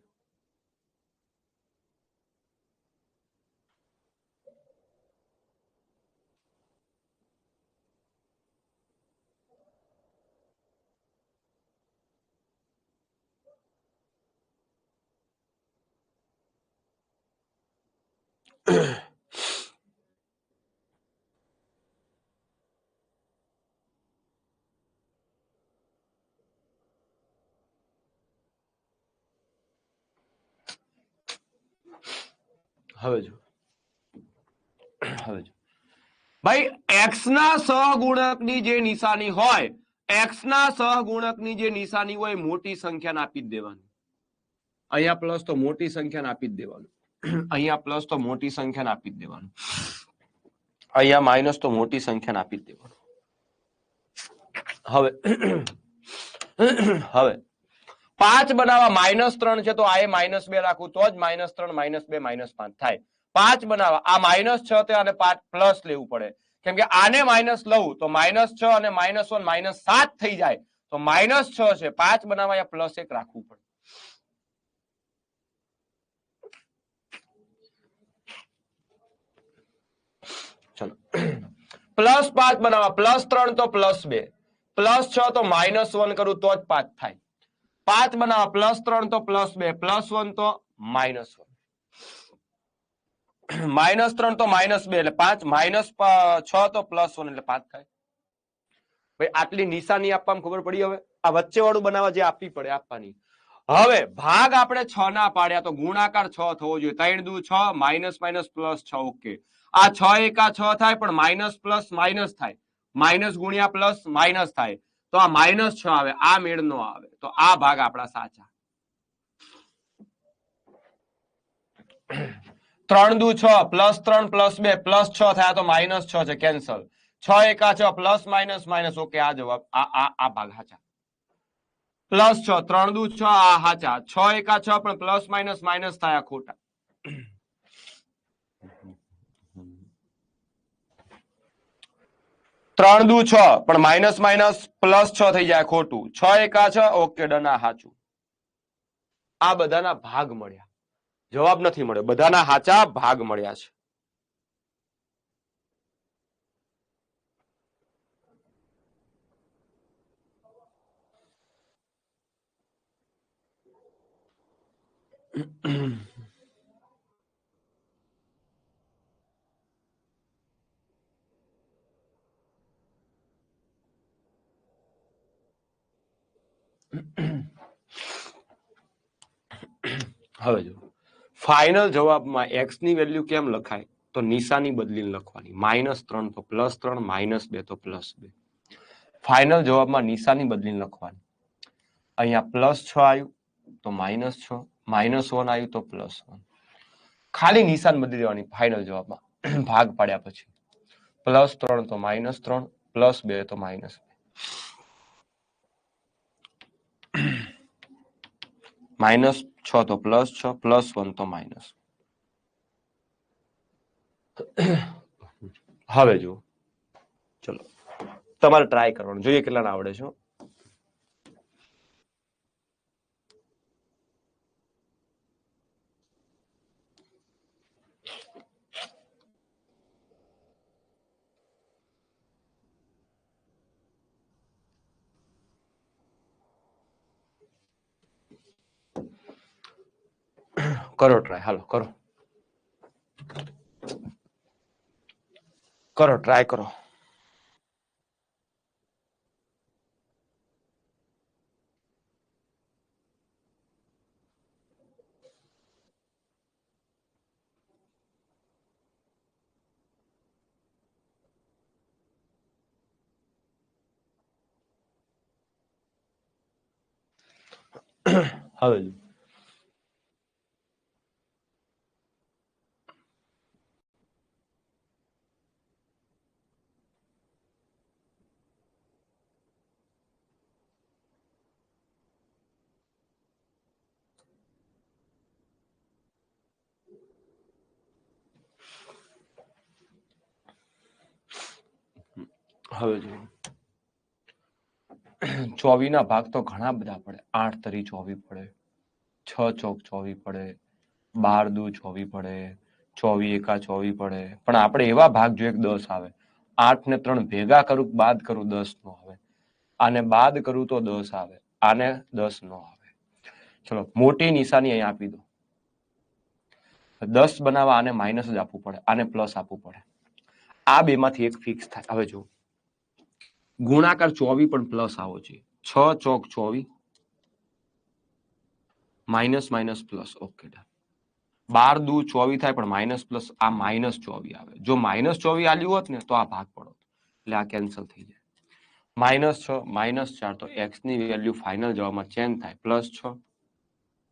Speaker 3: હવે જો ભાઈ x ના સહગુણકની જે નિશાની હોય, x ના સહગુણકની જે નિશાની હોય મોટી સંખ્યાને આપી જ દેવાની. અહીંયા પ્લસ તો મોટી સંખ્યાને આપી જ દેવાનું, અહીંયા પ્લસ તો મોટી સંખ્યાને આપી જ દેવાનું, અહીંયા માઇનસ તો મોટી સંખ્યાને આપી જ દેવાનું. હવે હવે 5 બનાવવા -3 છે તો આ -2 રાખું તો જ -3 -2 -5 થાય. 5 બનાવવા આ -6 છે અને 5 પ્લસ લેવું પડે, કેમ કે આને માઇનસ લઉં તો -6 અને -1 -7 થઈ જાય, તો -6 છે. 5 બનાવવા અહીંયા +1 રાખવું પડે. ચલો +5 બનાવવા +3 તો +2, +6 તો -1 કરું તો જ 5 થાય. 5 બનાવવા +3 તો +2, +1 તો -1, -3 તો -2 એટલે 5, -6 તો +1 એટલે 5 થાય. ભાઈ આટલી નિશાની આપવામાં ખબર પડી. હવે આ વચ્ચે વાળું બનાવવા જે આપવી પડે આપવાની. હવે ભાગ આપણે 6 ના પાડ્યા તો ગુણાકાર 6 થવો જોઈએ. 3 દુ 6, માઇનસ માઇનસ પ્લસ 6. ઓકે, આ 6 એકા 6 થાય પણ માઇનસ પ્લસ માઇનસ થાય, માઇનસ ગુણ્યા પ્લસ માઇનસ થાય, તો આ -6 આવે, આ મેળ નો આવે, તો આ ભાગ આપણા સાચા. 3 દુ 6, +3 +2 +6 થયા તો -6 છે, કેન્સલ. 6 એકા 6 પ્લસ માઇનસ માઇનસ. ઓકે, આ જવાબ આ ભાગ સાચા. +6, 3 દુ 6 આ સાચા, 6 એકા 6 પણ પ્લસ માઇનસ માઇનસ થયા ખોટા. 3 દુ 6 પણ માઇનસ માઇનસ +6 થઈ જાય ખોટું. 6 એકા 6. ઓકે ડન, આ સાચું. આ બધાના ભાગ મળ્યા, જવાબ નથી મળ્યો, બધાના સાચા ભાગ મળ્યા છે. હવે જો ફાઇનલ જવાબમાં x ની વેલ્યુ કેમ લખાય, તો નિશાની બદલીને લખવાની. -3 તો +3, -2 તો +2. ફાઇનલ જવાબમાં નિશાની બદલીને લખવાની. અહીંયા +6 આવ્યું તો -6, -1 આવ્યું તો +1. ખાલી નિશાન બદલી દેવાની ફાઇનલ જવાબમાં ભાગ પાડ્યા પછી. +3 તો -3, +2 તો -2. -6 તો +6, +1 તો -. હવે જુઓ, ચલો તમારે ટ્રાય કરવાનું, જોઈએ કેટલાને આવડે છે. કરો ટ્રાય, હાલો કરો કરો ટ્રાય કરો. હવે હવે જો 24 ના ભાગ તો ઘણા બધા પડે. 8 તરી 24 પડે, 6 ચોક 24 પડે, 12 દુ 24 પડે, 24 એકા 24 પડે. પણ આપણે એવા ભાગ જોઈએ 10 આવે. 8 ને 3 ભેગા કરું બાદ કરું 10 નો આવે, આને બાદ કરું તો 10 આવે, આને 10 નો આવે. ચલો મોટી નિશાની અહીં આપી દો. 10 બનાવવા આને માઇનસ જ આપવું પડે, આને પ્લસ આપવું પડે. આ બે માંથી એક ફિક્સ થાય. હવે જો ગુણાકાર 24 પણ પ્લસ આવો છે. 6 ચોક 24 માઇનસ માઇનસ પ્લસ. ઓકે, 12 દુ 24 થાય પણ માઇનસ પ્લસ, આ માઇનસ 24 આવે. જો માઇનસ 24 આલ્યું હોત ને તો આ ભાગ પડો, એટલે આ કેન્સલ થઈ જાય. -6 -4 તો x ની વેલ્યુ ફાઇનલ જવાબમાં ચેન્જ થાય, +6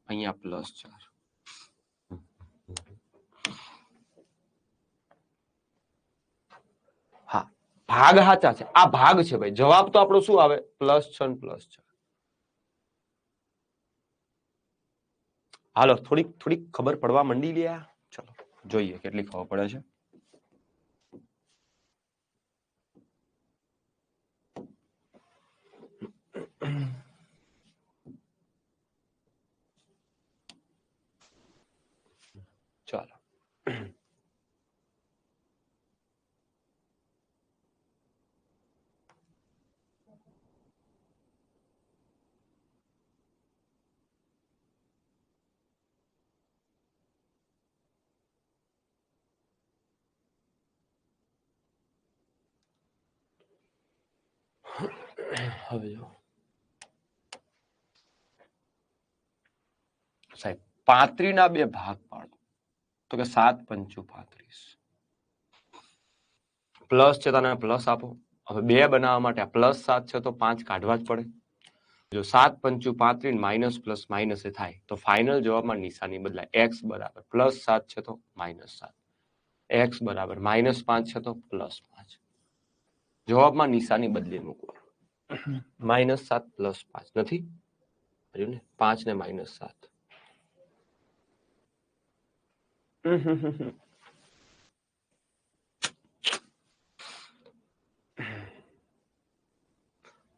Speaker 3: અહીંયા +4. હા, ભાગ સાચા છે. આ ભાગ છે ભાઈ. જવાબ તો આપણો શું આવે? +6 ને +4. હાલો થોડીક ખબર પડવા માંડી લ્યા. ચલો જોઈએ કેટલી ખબર પડે છે. ચાલો હવે જો સાહેબ 35 ના બે ભાગ પાડો, તો કે 7 પંચું 35. પ્લસ છે તને પ્લસ આપો. હવે 2 બનાવવા માટે +7 છે તો 5 કાઢવા જ પડે. જો 7 પંચું 35 માઇનસ પ્લસ માઇનસ એ થાય તો ફાઇનલ જવાબમાં નિશાની બદલાય. x બરાબર +7 છે તો -7, x બરાબર -5 છે તો +5. જવાબમાં નિશાની બદલી મૂકવા. -7 +5 નથી ને, 5 ને -7.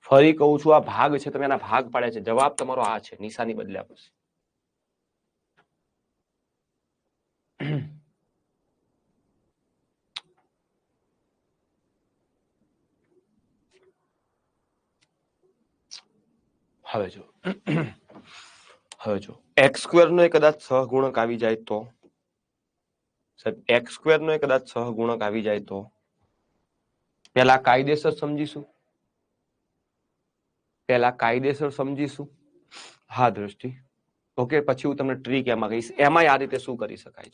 Speaker 3: ફરી કહું છું, આ ભાગ છે, તમે એના ભાગ પાડ્યા છે. જવાબ તમારો આ છે, નિશાની બદલ્યા પછી. હવે જો x² નો કદાચ સહગુણક આવી જાય તો સાહેબ, x² નો કદાચ સહગુણક આવી જાય તો પેલા કાયદેસર સમજીશું. હા દ્રષ્ટિ, ઓકે. પછી હું તમને ટ્રીક એમાં કહીશ, એમાં આ રીતે શું કરી શકાય.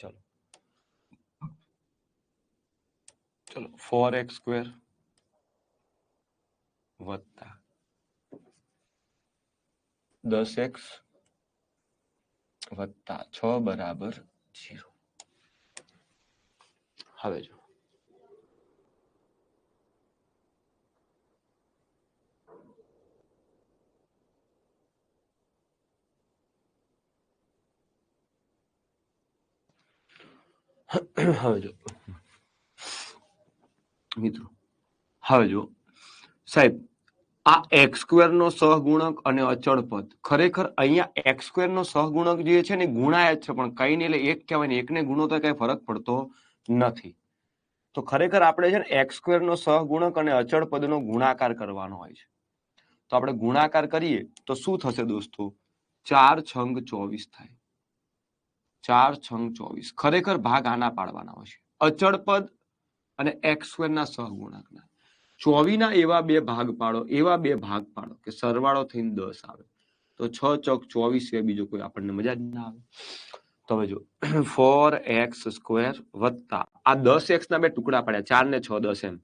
Speaker 3: ચલો 4x² વત્તા 10x વત્તા 6 બરાબર 0. હવે જો મિત્રો, હવે જો સાહેબ, આ x² નો સહગુણક અને અચળ પદ, ખરેખર અહીંયા x² નો સહગુણક જે છે ને ગુણાય જ છે, પણ કઈ નહીં, એટલે એક કહેવાય ને, એકને ગુણો તો કઈ ફરક પડતો નથી. તો ખરેખર આપણે છે ને x² નો સહગુણક અને અચળ પદનો ગુણાકાર કરવાનો હોય છે. તો આપણે ગુણાકાર કરીએ તો શું થશે દોસ્તો? 4 છંગ 24 થાય. 4 છંગ 24. ખરેખર ભાગ આના પાડવાના હોય છે, અચળ પદ અને x² ના સહગુણકના. 24 ના એવા બે ભાગ પાડો કે સરવાળો થઈને 10 આવે. તો 6 ચોક 24 સિવાય બીજો કોઈ આપણને મજા જ ના આવે. તો હવે જો 4x² વત્તા આ 10x ના બે ટુકડા પડ્યા, 4 ને 6 10 એમ,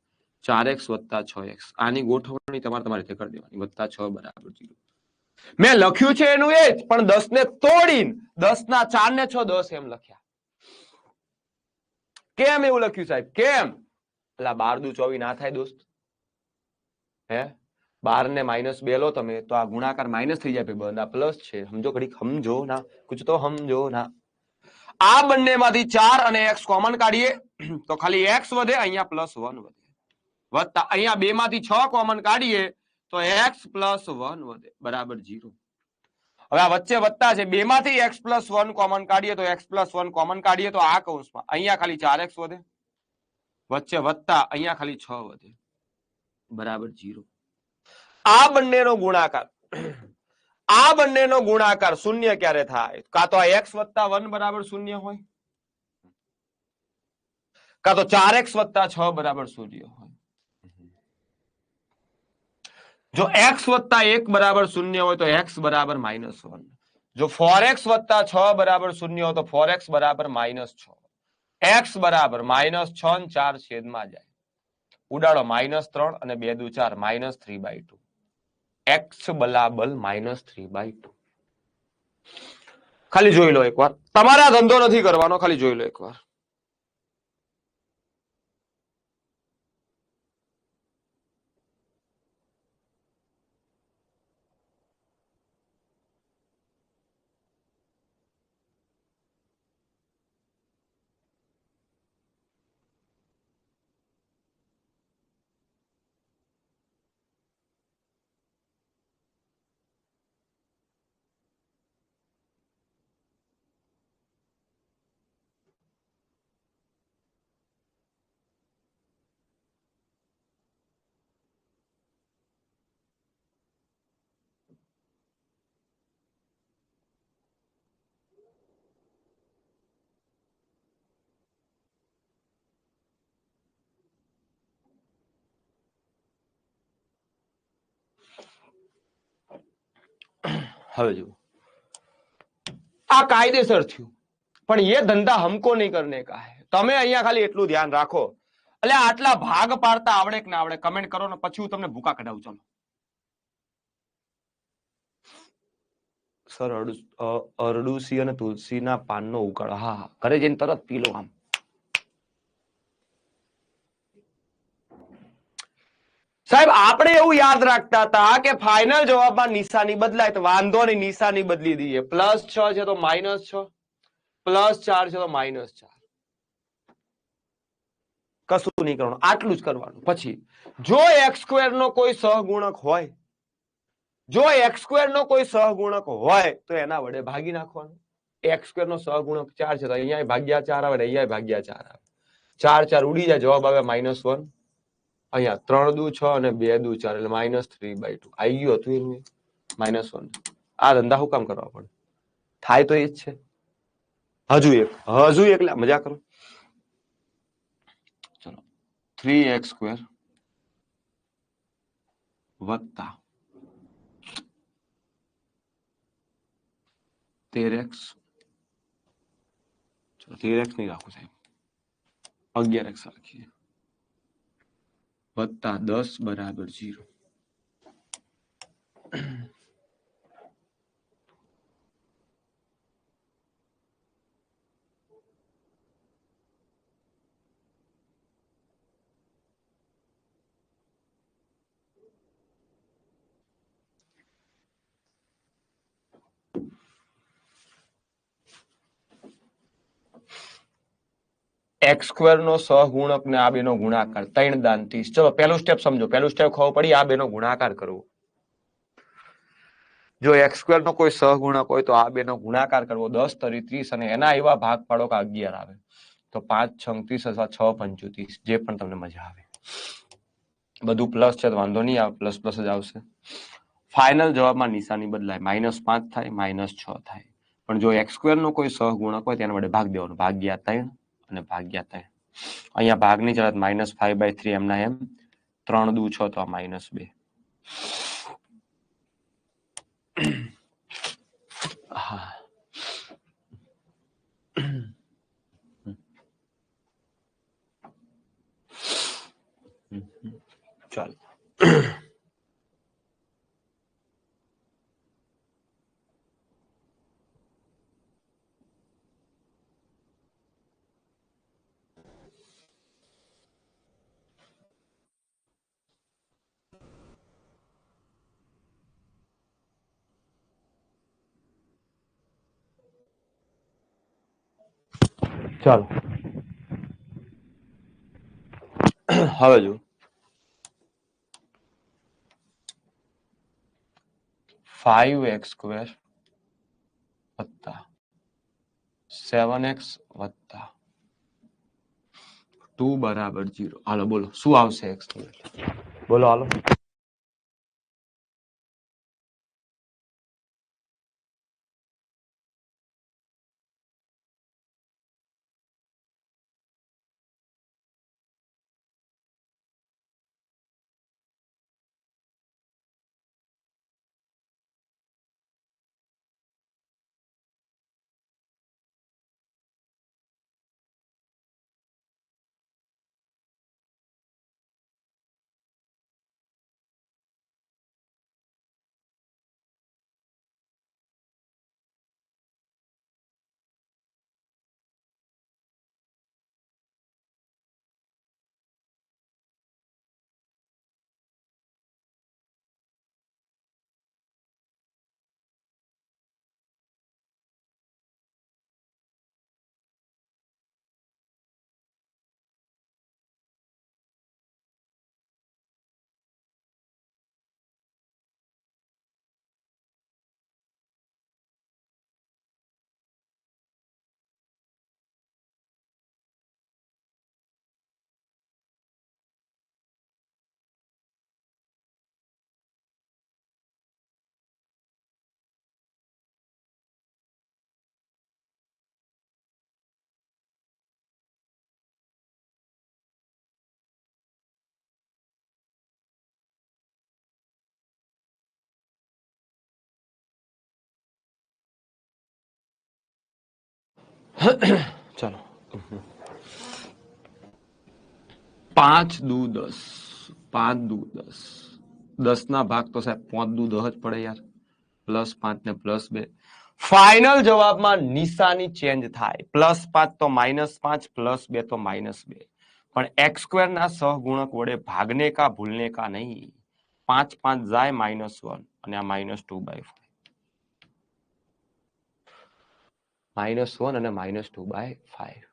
Speaker 3: 4x વત્તા 6x. આની ગોઠવણી તમારે રીતે કરી દેવાની, વત્તા 6 બરાબર 0. મેં લખ્યું છે એનું એ જ, પણ 10 ને તોડીને 10 ના 4 ને 6 10 એમ લખ્યા. કેમ એવું લખ્યું સાહેબ? કેમ? એટલે 12 દુ 24 ના થાય દોસ્ત? હે 12 ને -2 લો તમે તો આ ગુણાકાર માઇનસ થઈ જાય, બધા પ્લસ છે. સમજો ઘડીક, સમજો ના, કુછ તો સમજો ના. આ બંનેમાંથી 4 અને x કોમન કાઢીએ તો ખાલી x વધે, અહીંયા +1 વધે. વત્તા અહીંયા 2 માંથી 6 કોમન કાઢીએ તો x +1 વધે બરાબર 0. હવે આ વચ્ચે વત્તા છે, 2 માંથી x +1 કોમન કાઢીએ તો x +1 કોમન કાઢીએ તો આ કૌંસમાં અહીંયા ખાલી 4x વધે, વચ્ચે વત્તા અહીંયા ખાલી 6 વધે બરાબર 0. આ બંનેનો ગુણાકાર, આ બંનેનો ગુણાકાર શૂન્ય ક્યારે થાય? કાં તો આ x + 1 બરાબર 0 હોય, કાં તો 4x + 6 બરાબર 0 હોય. જો x + 1 બરાબર 0 હોય તો x બરાબર -1. જો 4x + 6 બરાબર 0 હોય તો 4x બરાબર -6. x બરાબર -6 અને 4 છેદમાં જાય, ઉડાડો -3 અને 2 દુ 4 -3/2. x બરાબર -3/2. ખાલી જોઈ લો એકવાર, તમારે આ ધંધો નથી કરવાનો, ખાલી જોઈ લો એકવાર. હવે જુઓ, આ કાયદેસર થયું, પણ એ ધંધા હમકો નહીં કરને કા હે. તમે અહીંયા ખાલી એટલું ધ્યાન રાખો, એટલે આટલા ભાગ પાડતા આવડે કે ના આવડે કમેન્ટ કરો ને પછી હું તમને ભૂકા કઢાવું. ચાલો સર, અરડુસી અને તુલસીના પાનનો ઉકાળો, હા હા, ઘરે જઈને તરત પી લો. આમ સાહેબ આપણે એવું યાદ રાખતા હતા કે ફાઇનલ જવાબમાં નિશાની બદલાય તો વાંધો નહીં, નિશાની બદલી દઈએ. +6 છે તો -6, +4 છે તો -4. કશું નહીં કરવાનું, આટલું જ કરવાનું. પછી જો x² નો કોઈ સહગુણક હોય, જો x² નો કોઈ સહગુણક હોય તો એના વડે ભાગી નાખવાનું. x² નો સહગુણક 4 છે તો અહીંયા ભાગ્યા 4 આવે, અહીંયા ભાગ્યા 4 આવે. 4 4 ઉડી જાય, જવાબ આવે -1. અહીંયા 3 દુ 6 અને 2 દુ 4 એટલે -3/2 આવી ગયું હતું એનું -1. આ ધંધા શું કામ કરવા પડે? થાય તો એ જ છે. હજુ એક મજા કરો. ચલો 3x² વત્તા 13x, 13x નહીં રાખું સાહેબ, 11x રાખીએ, વત્તા 10 બરાબર 0. x² નો સહગુણક ને આ બેનો ગુણાકાર 3 દાન 30. ચલો પહેલું સ્ટેપ સમજો, પહેલું સ્ટેપ ખબર પડી, આ બેનો ગુણાકાર કરવો. જો x² નો કોઈ સહગુણક હોય તો આ બેનો ગુણાકાર કરવો, 10 તરી 30 અને એના એવા ભાગ પાડો કે 11 આવે. તો 5 6 30 અથવા 6 35, જે પણ તમને મજા આવે. બધું પ્લસ છે તો વાંધો નહીં આવે, પ્લસ પ્લસ જ આવશે. ફાઇનલ જવાબમાં નિશાની બદલાય, -5 થાય, -6 થાય. પણ જો x² નો કોઈ સહગુણક હોય તેના વડે ભાગ દેવાનો, ભાગ્યા 3 અને ભાગ્યા 3. અહીંયા ભાગની જડત -5/3 એમના એમ, 3 દુ 6 તો -2. હા ચાલો ચાલો હવે જો 5x² વત્તા 7x વત્તા 2 બરાબર 0. હાલો બોલો શું આવશે x ની વેલ્યુ? બોલો હાલો. ચલો 5 દુ 10 5 દુ 10 10 ના ભાગ તો સાહેબ 5 દુ 10 જ પડે યાર +5 ને +2 ફાઇનલ જવાબમાં નિશાની ચેન્જ થાય +5 તો -5 +2 તો -2 પણ x² ના સહગુણક વડે ભાગને કા ભૂલને કા નહીં 5 5 જાય -1 અને આ -2/5 -1 અને -2/5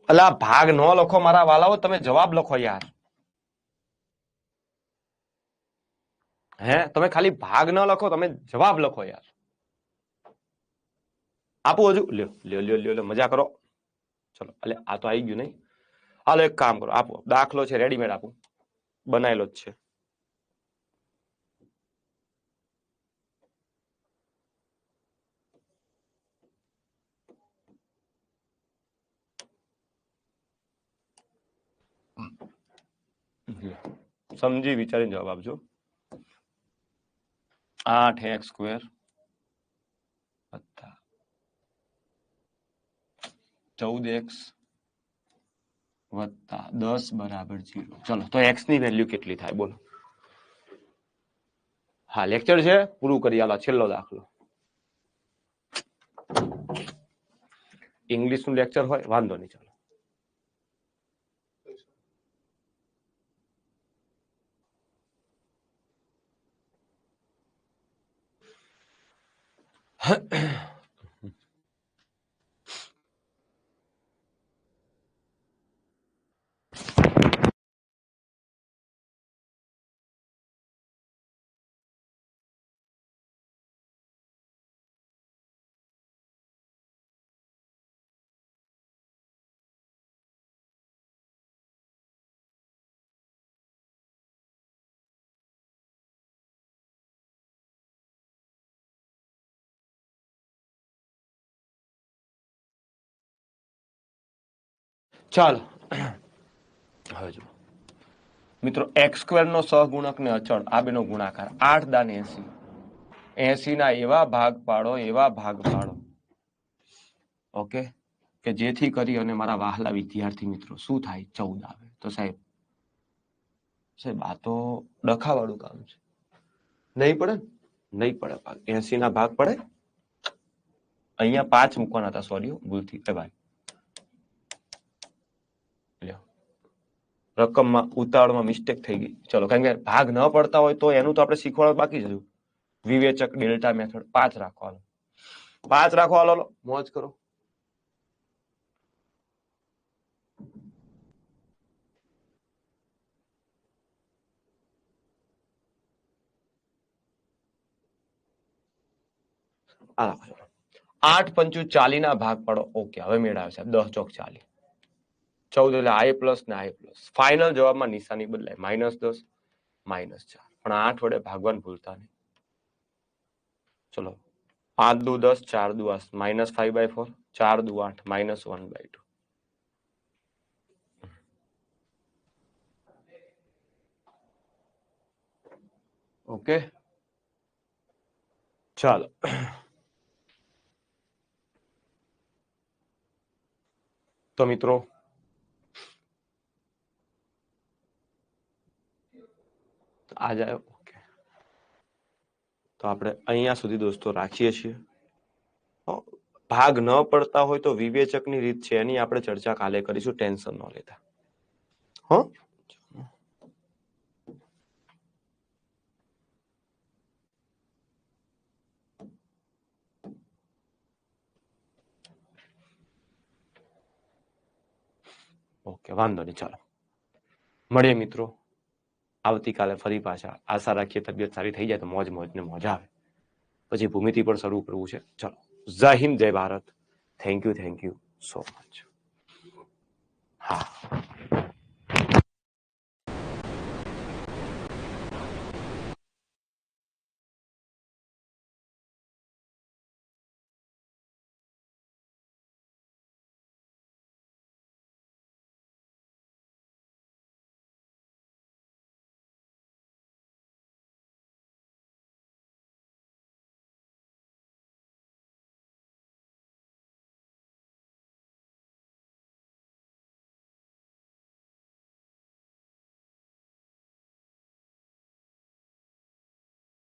Speaker 3: અલા ભાગ ન લખો મારા વાલાઓ તમે જવાબ લખો યાર હે તમે ખાલી ભાગ ન લખો તમે જવાબ લખો યાર આપું હજુ લ્યો લ્યો લ્યો લ્યો મજા કરો ચલો એટલે આ તો આવી ગયું નહીં હાલો એક કામ કરો આપો દાખલો છે રેડીમેડ આપું બનાયેલો જ છે સમજી વિચારીને જવાબ આપજો 8x² વત્તા 14x વત્તા 10 બરાબર 0 ચલો તો x ની વેલ્યુ કેટલી થાય બોલો હા લેક્ચર છે પૂરું કરી આલો છેલ્લો દાખલો ઇંગ્લિશ નું લેક્ચર હોય વાંધો નહીં ચાલો ચાલો હવે જો મિત્રો x² નો સહગુણક ને અચળ આ બેનો ગુણાકાર 8 દાન 80 80 ના એવા ભાગ પાડો ઓકે કે જેથી કરી અને મારા વહાલા વિદ્યાર્થી મિત્રો શું થાય 14 આવે તો સાહેબ આ તો ડખાવાળું કામ છે નહીં પડે નહીં પડે ભાગ 80 ના ભાગ પડે અહીંયા 5 મૂકવાના હતા સોરી ભૂલથી ભાઈ લ્યો રકમમાં ઉતાવળમાં મિસ્ટેક થઈ ગઈ. ચલો કારણ કે ભાગ ન પડતા હોય તો એનું તો આપણે શીખવાડવાનું બાકી જ હતું. વિવેચક ડેલ્ટા મેથડ 5 રાખવાનો. 5 રાખો, હાલો મોજ કરો. આ રાખો. 8 પંચુ 40 ના ભાગ પાડો. ઓકે, હવે મેળ આવે છે. 10 ચોક 40, 14 એટલે I પ્લસ ને I પ્લસ. ફાઇનલ જવાબમાં નિશાની બદલાય, -10 -4. પણ 8 વડે ભાગવાનું ભૂલતા નહીં. ચલો 5 દુ 10, 4 દુ 8, -5/4, 4 દુ 8, -1/2. ઓકે, ચાલો તો મિત્રો આ જાય. ઓકે, તો આપણે અહીંયા સુધી દોસ્તો રાખીએ છીએ. ભાગ ન પડતા હોય તો વિવેચકની રીત છે, એની આપણે ચર્ચા કાલે કરીશું. ટેન્શન ન લેતા. હો, ઓકે, વાંધો નહીં. ચાલો મળીએ મિત્રો આવતીકાલે ફરી પાછા. આશા રાખીએ તબિયત સારી થઈ જાય તો મોજ ને મજા આવે. પછી ભૂમિતિ પણ શરૂ કરવું છે. ચલો, જય હિન્દ, જય Bharat. Thank you so much. હા.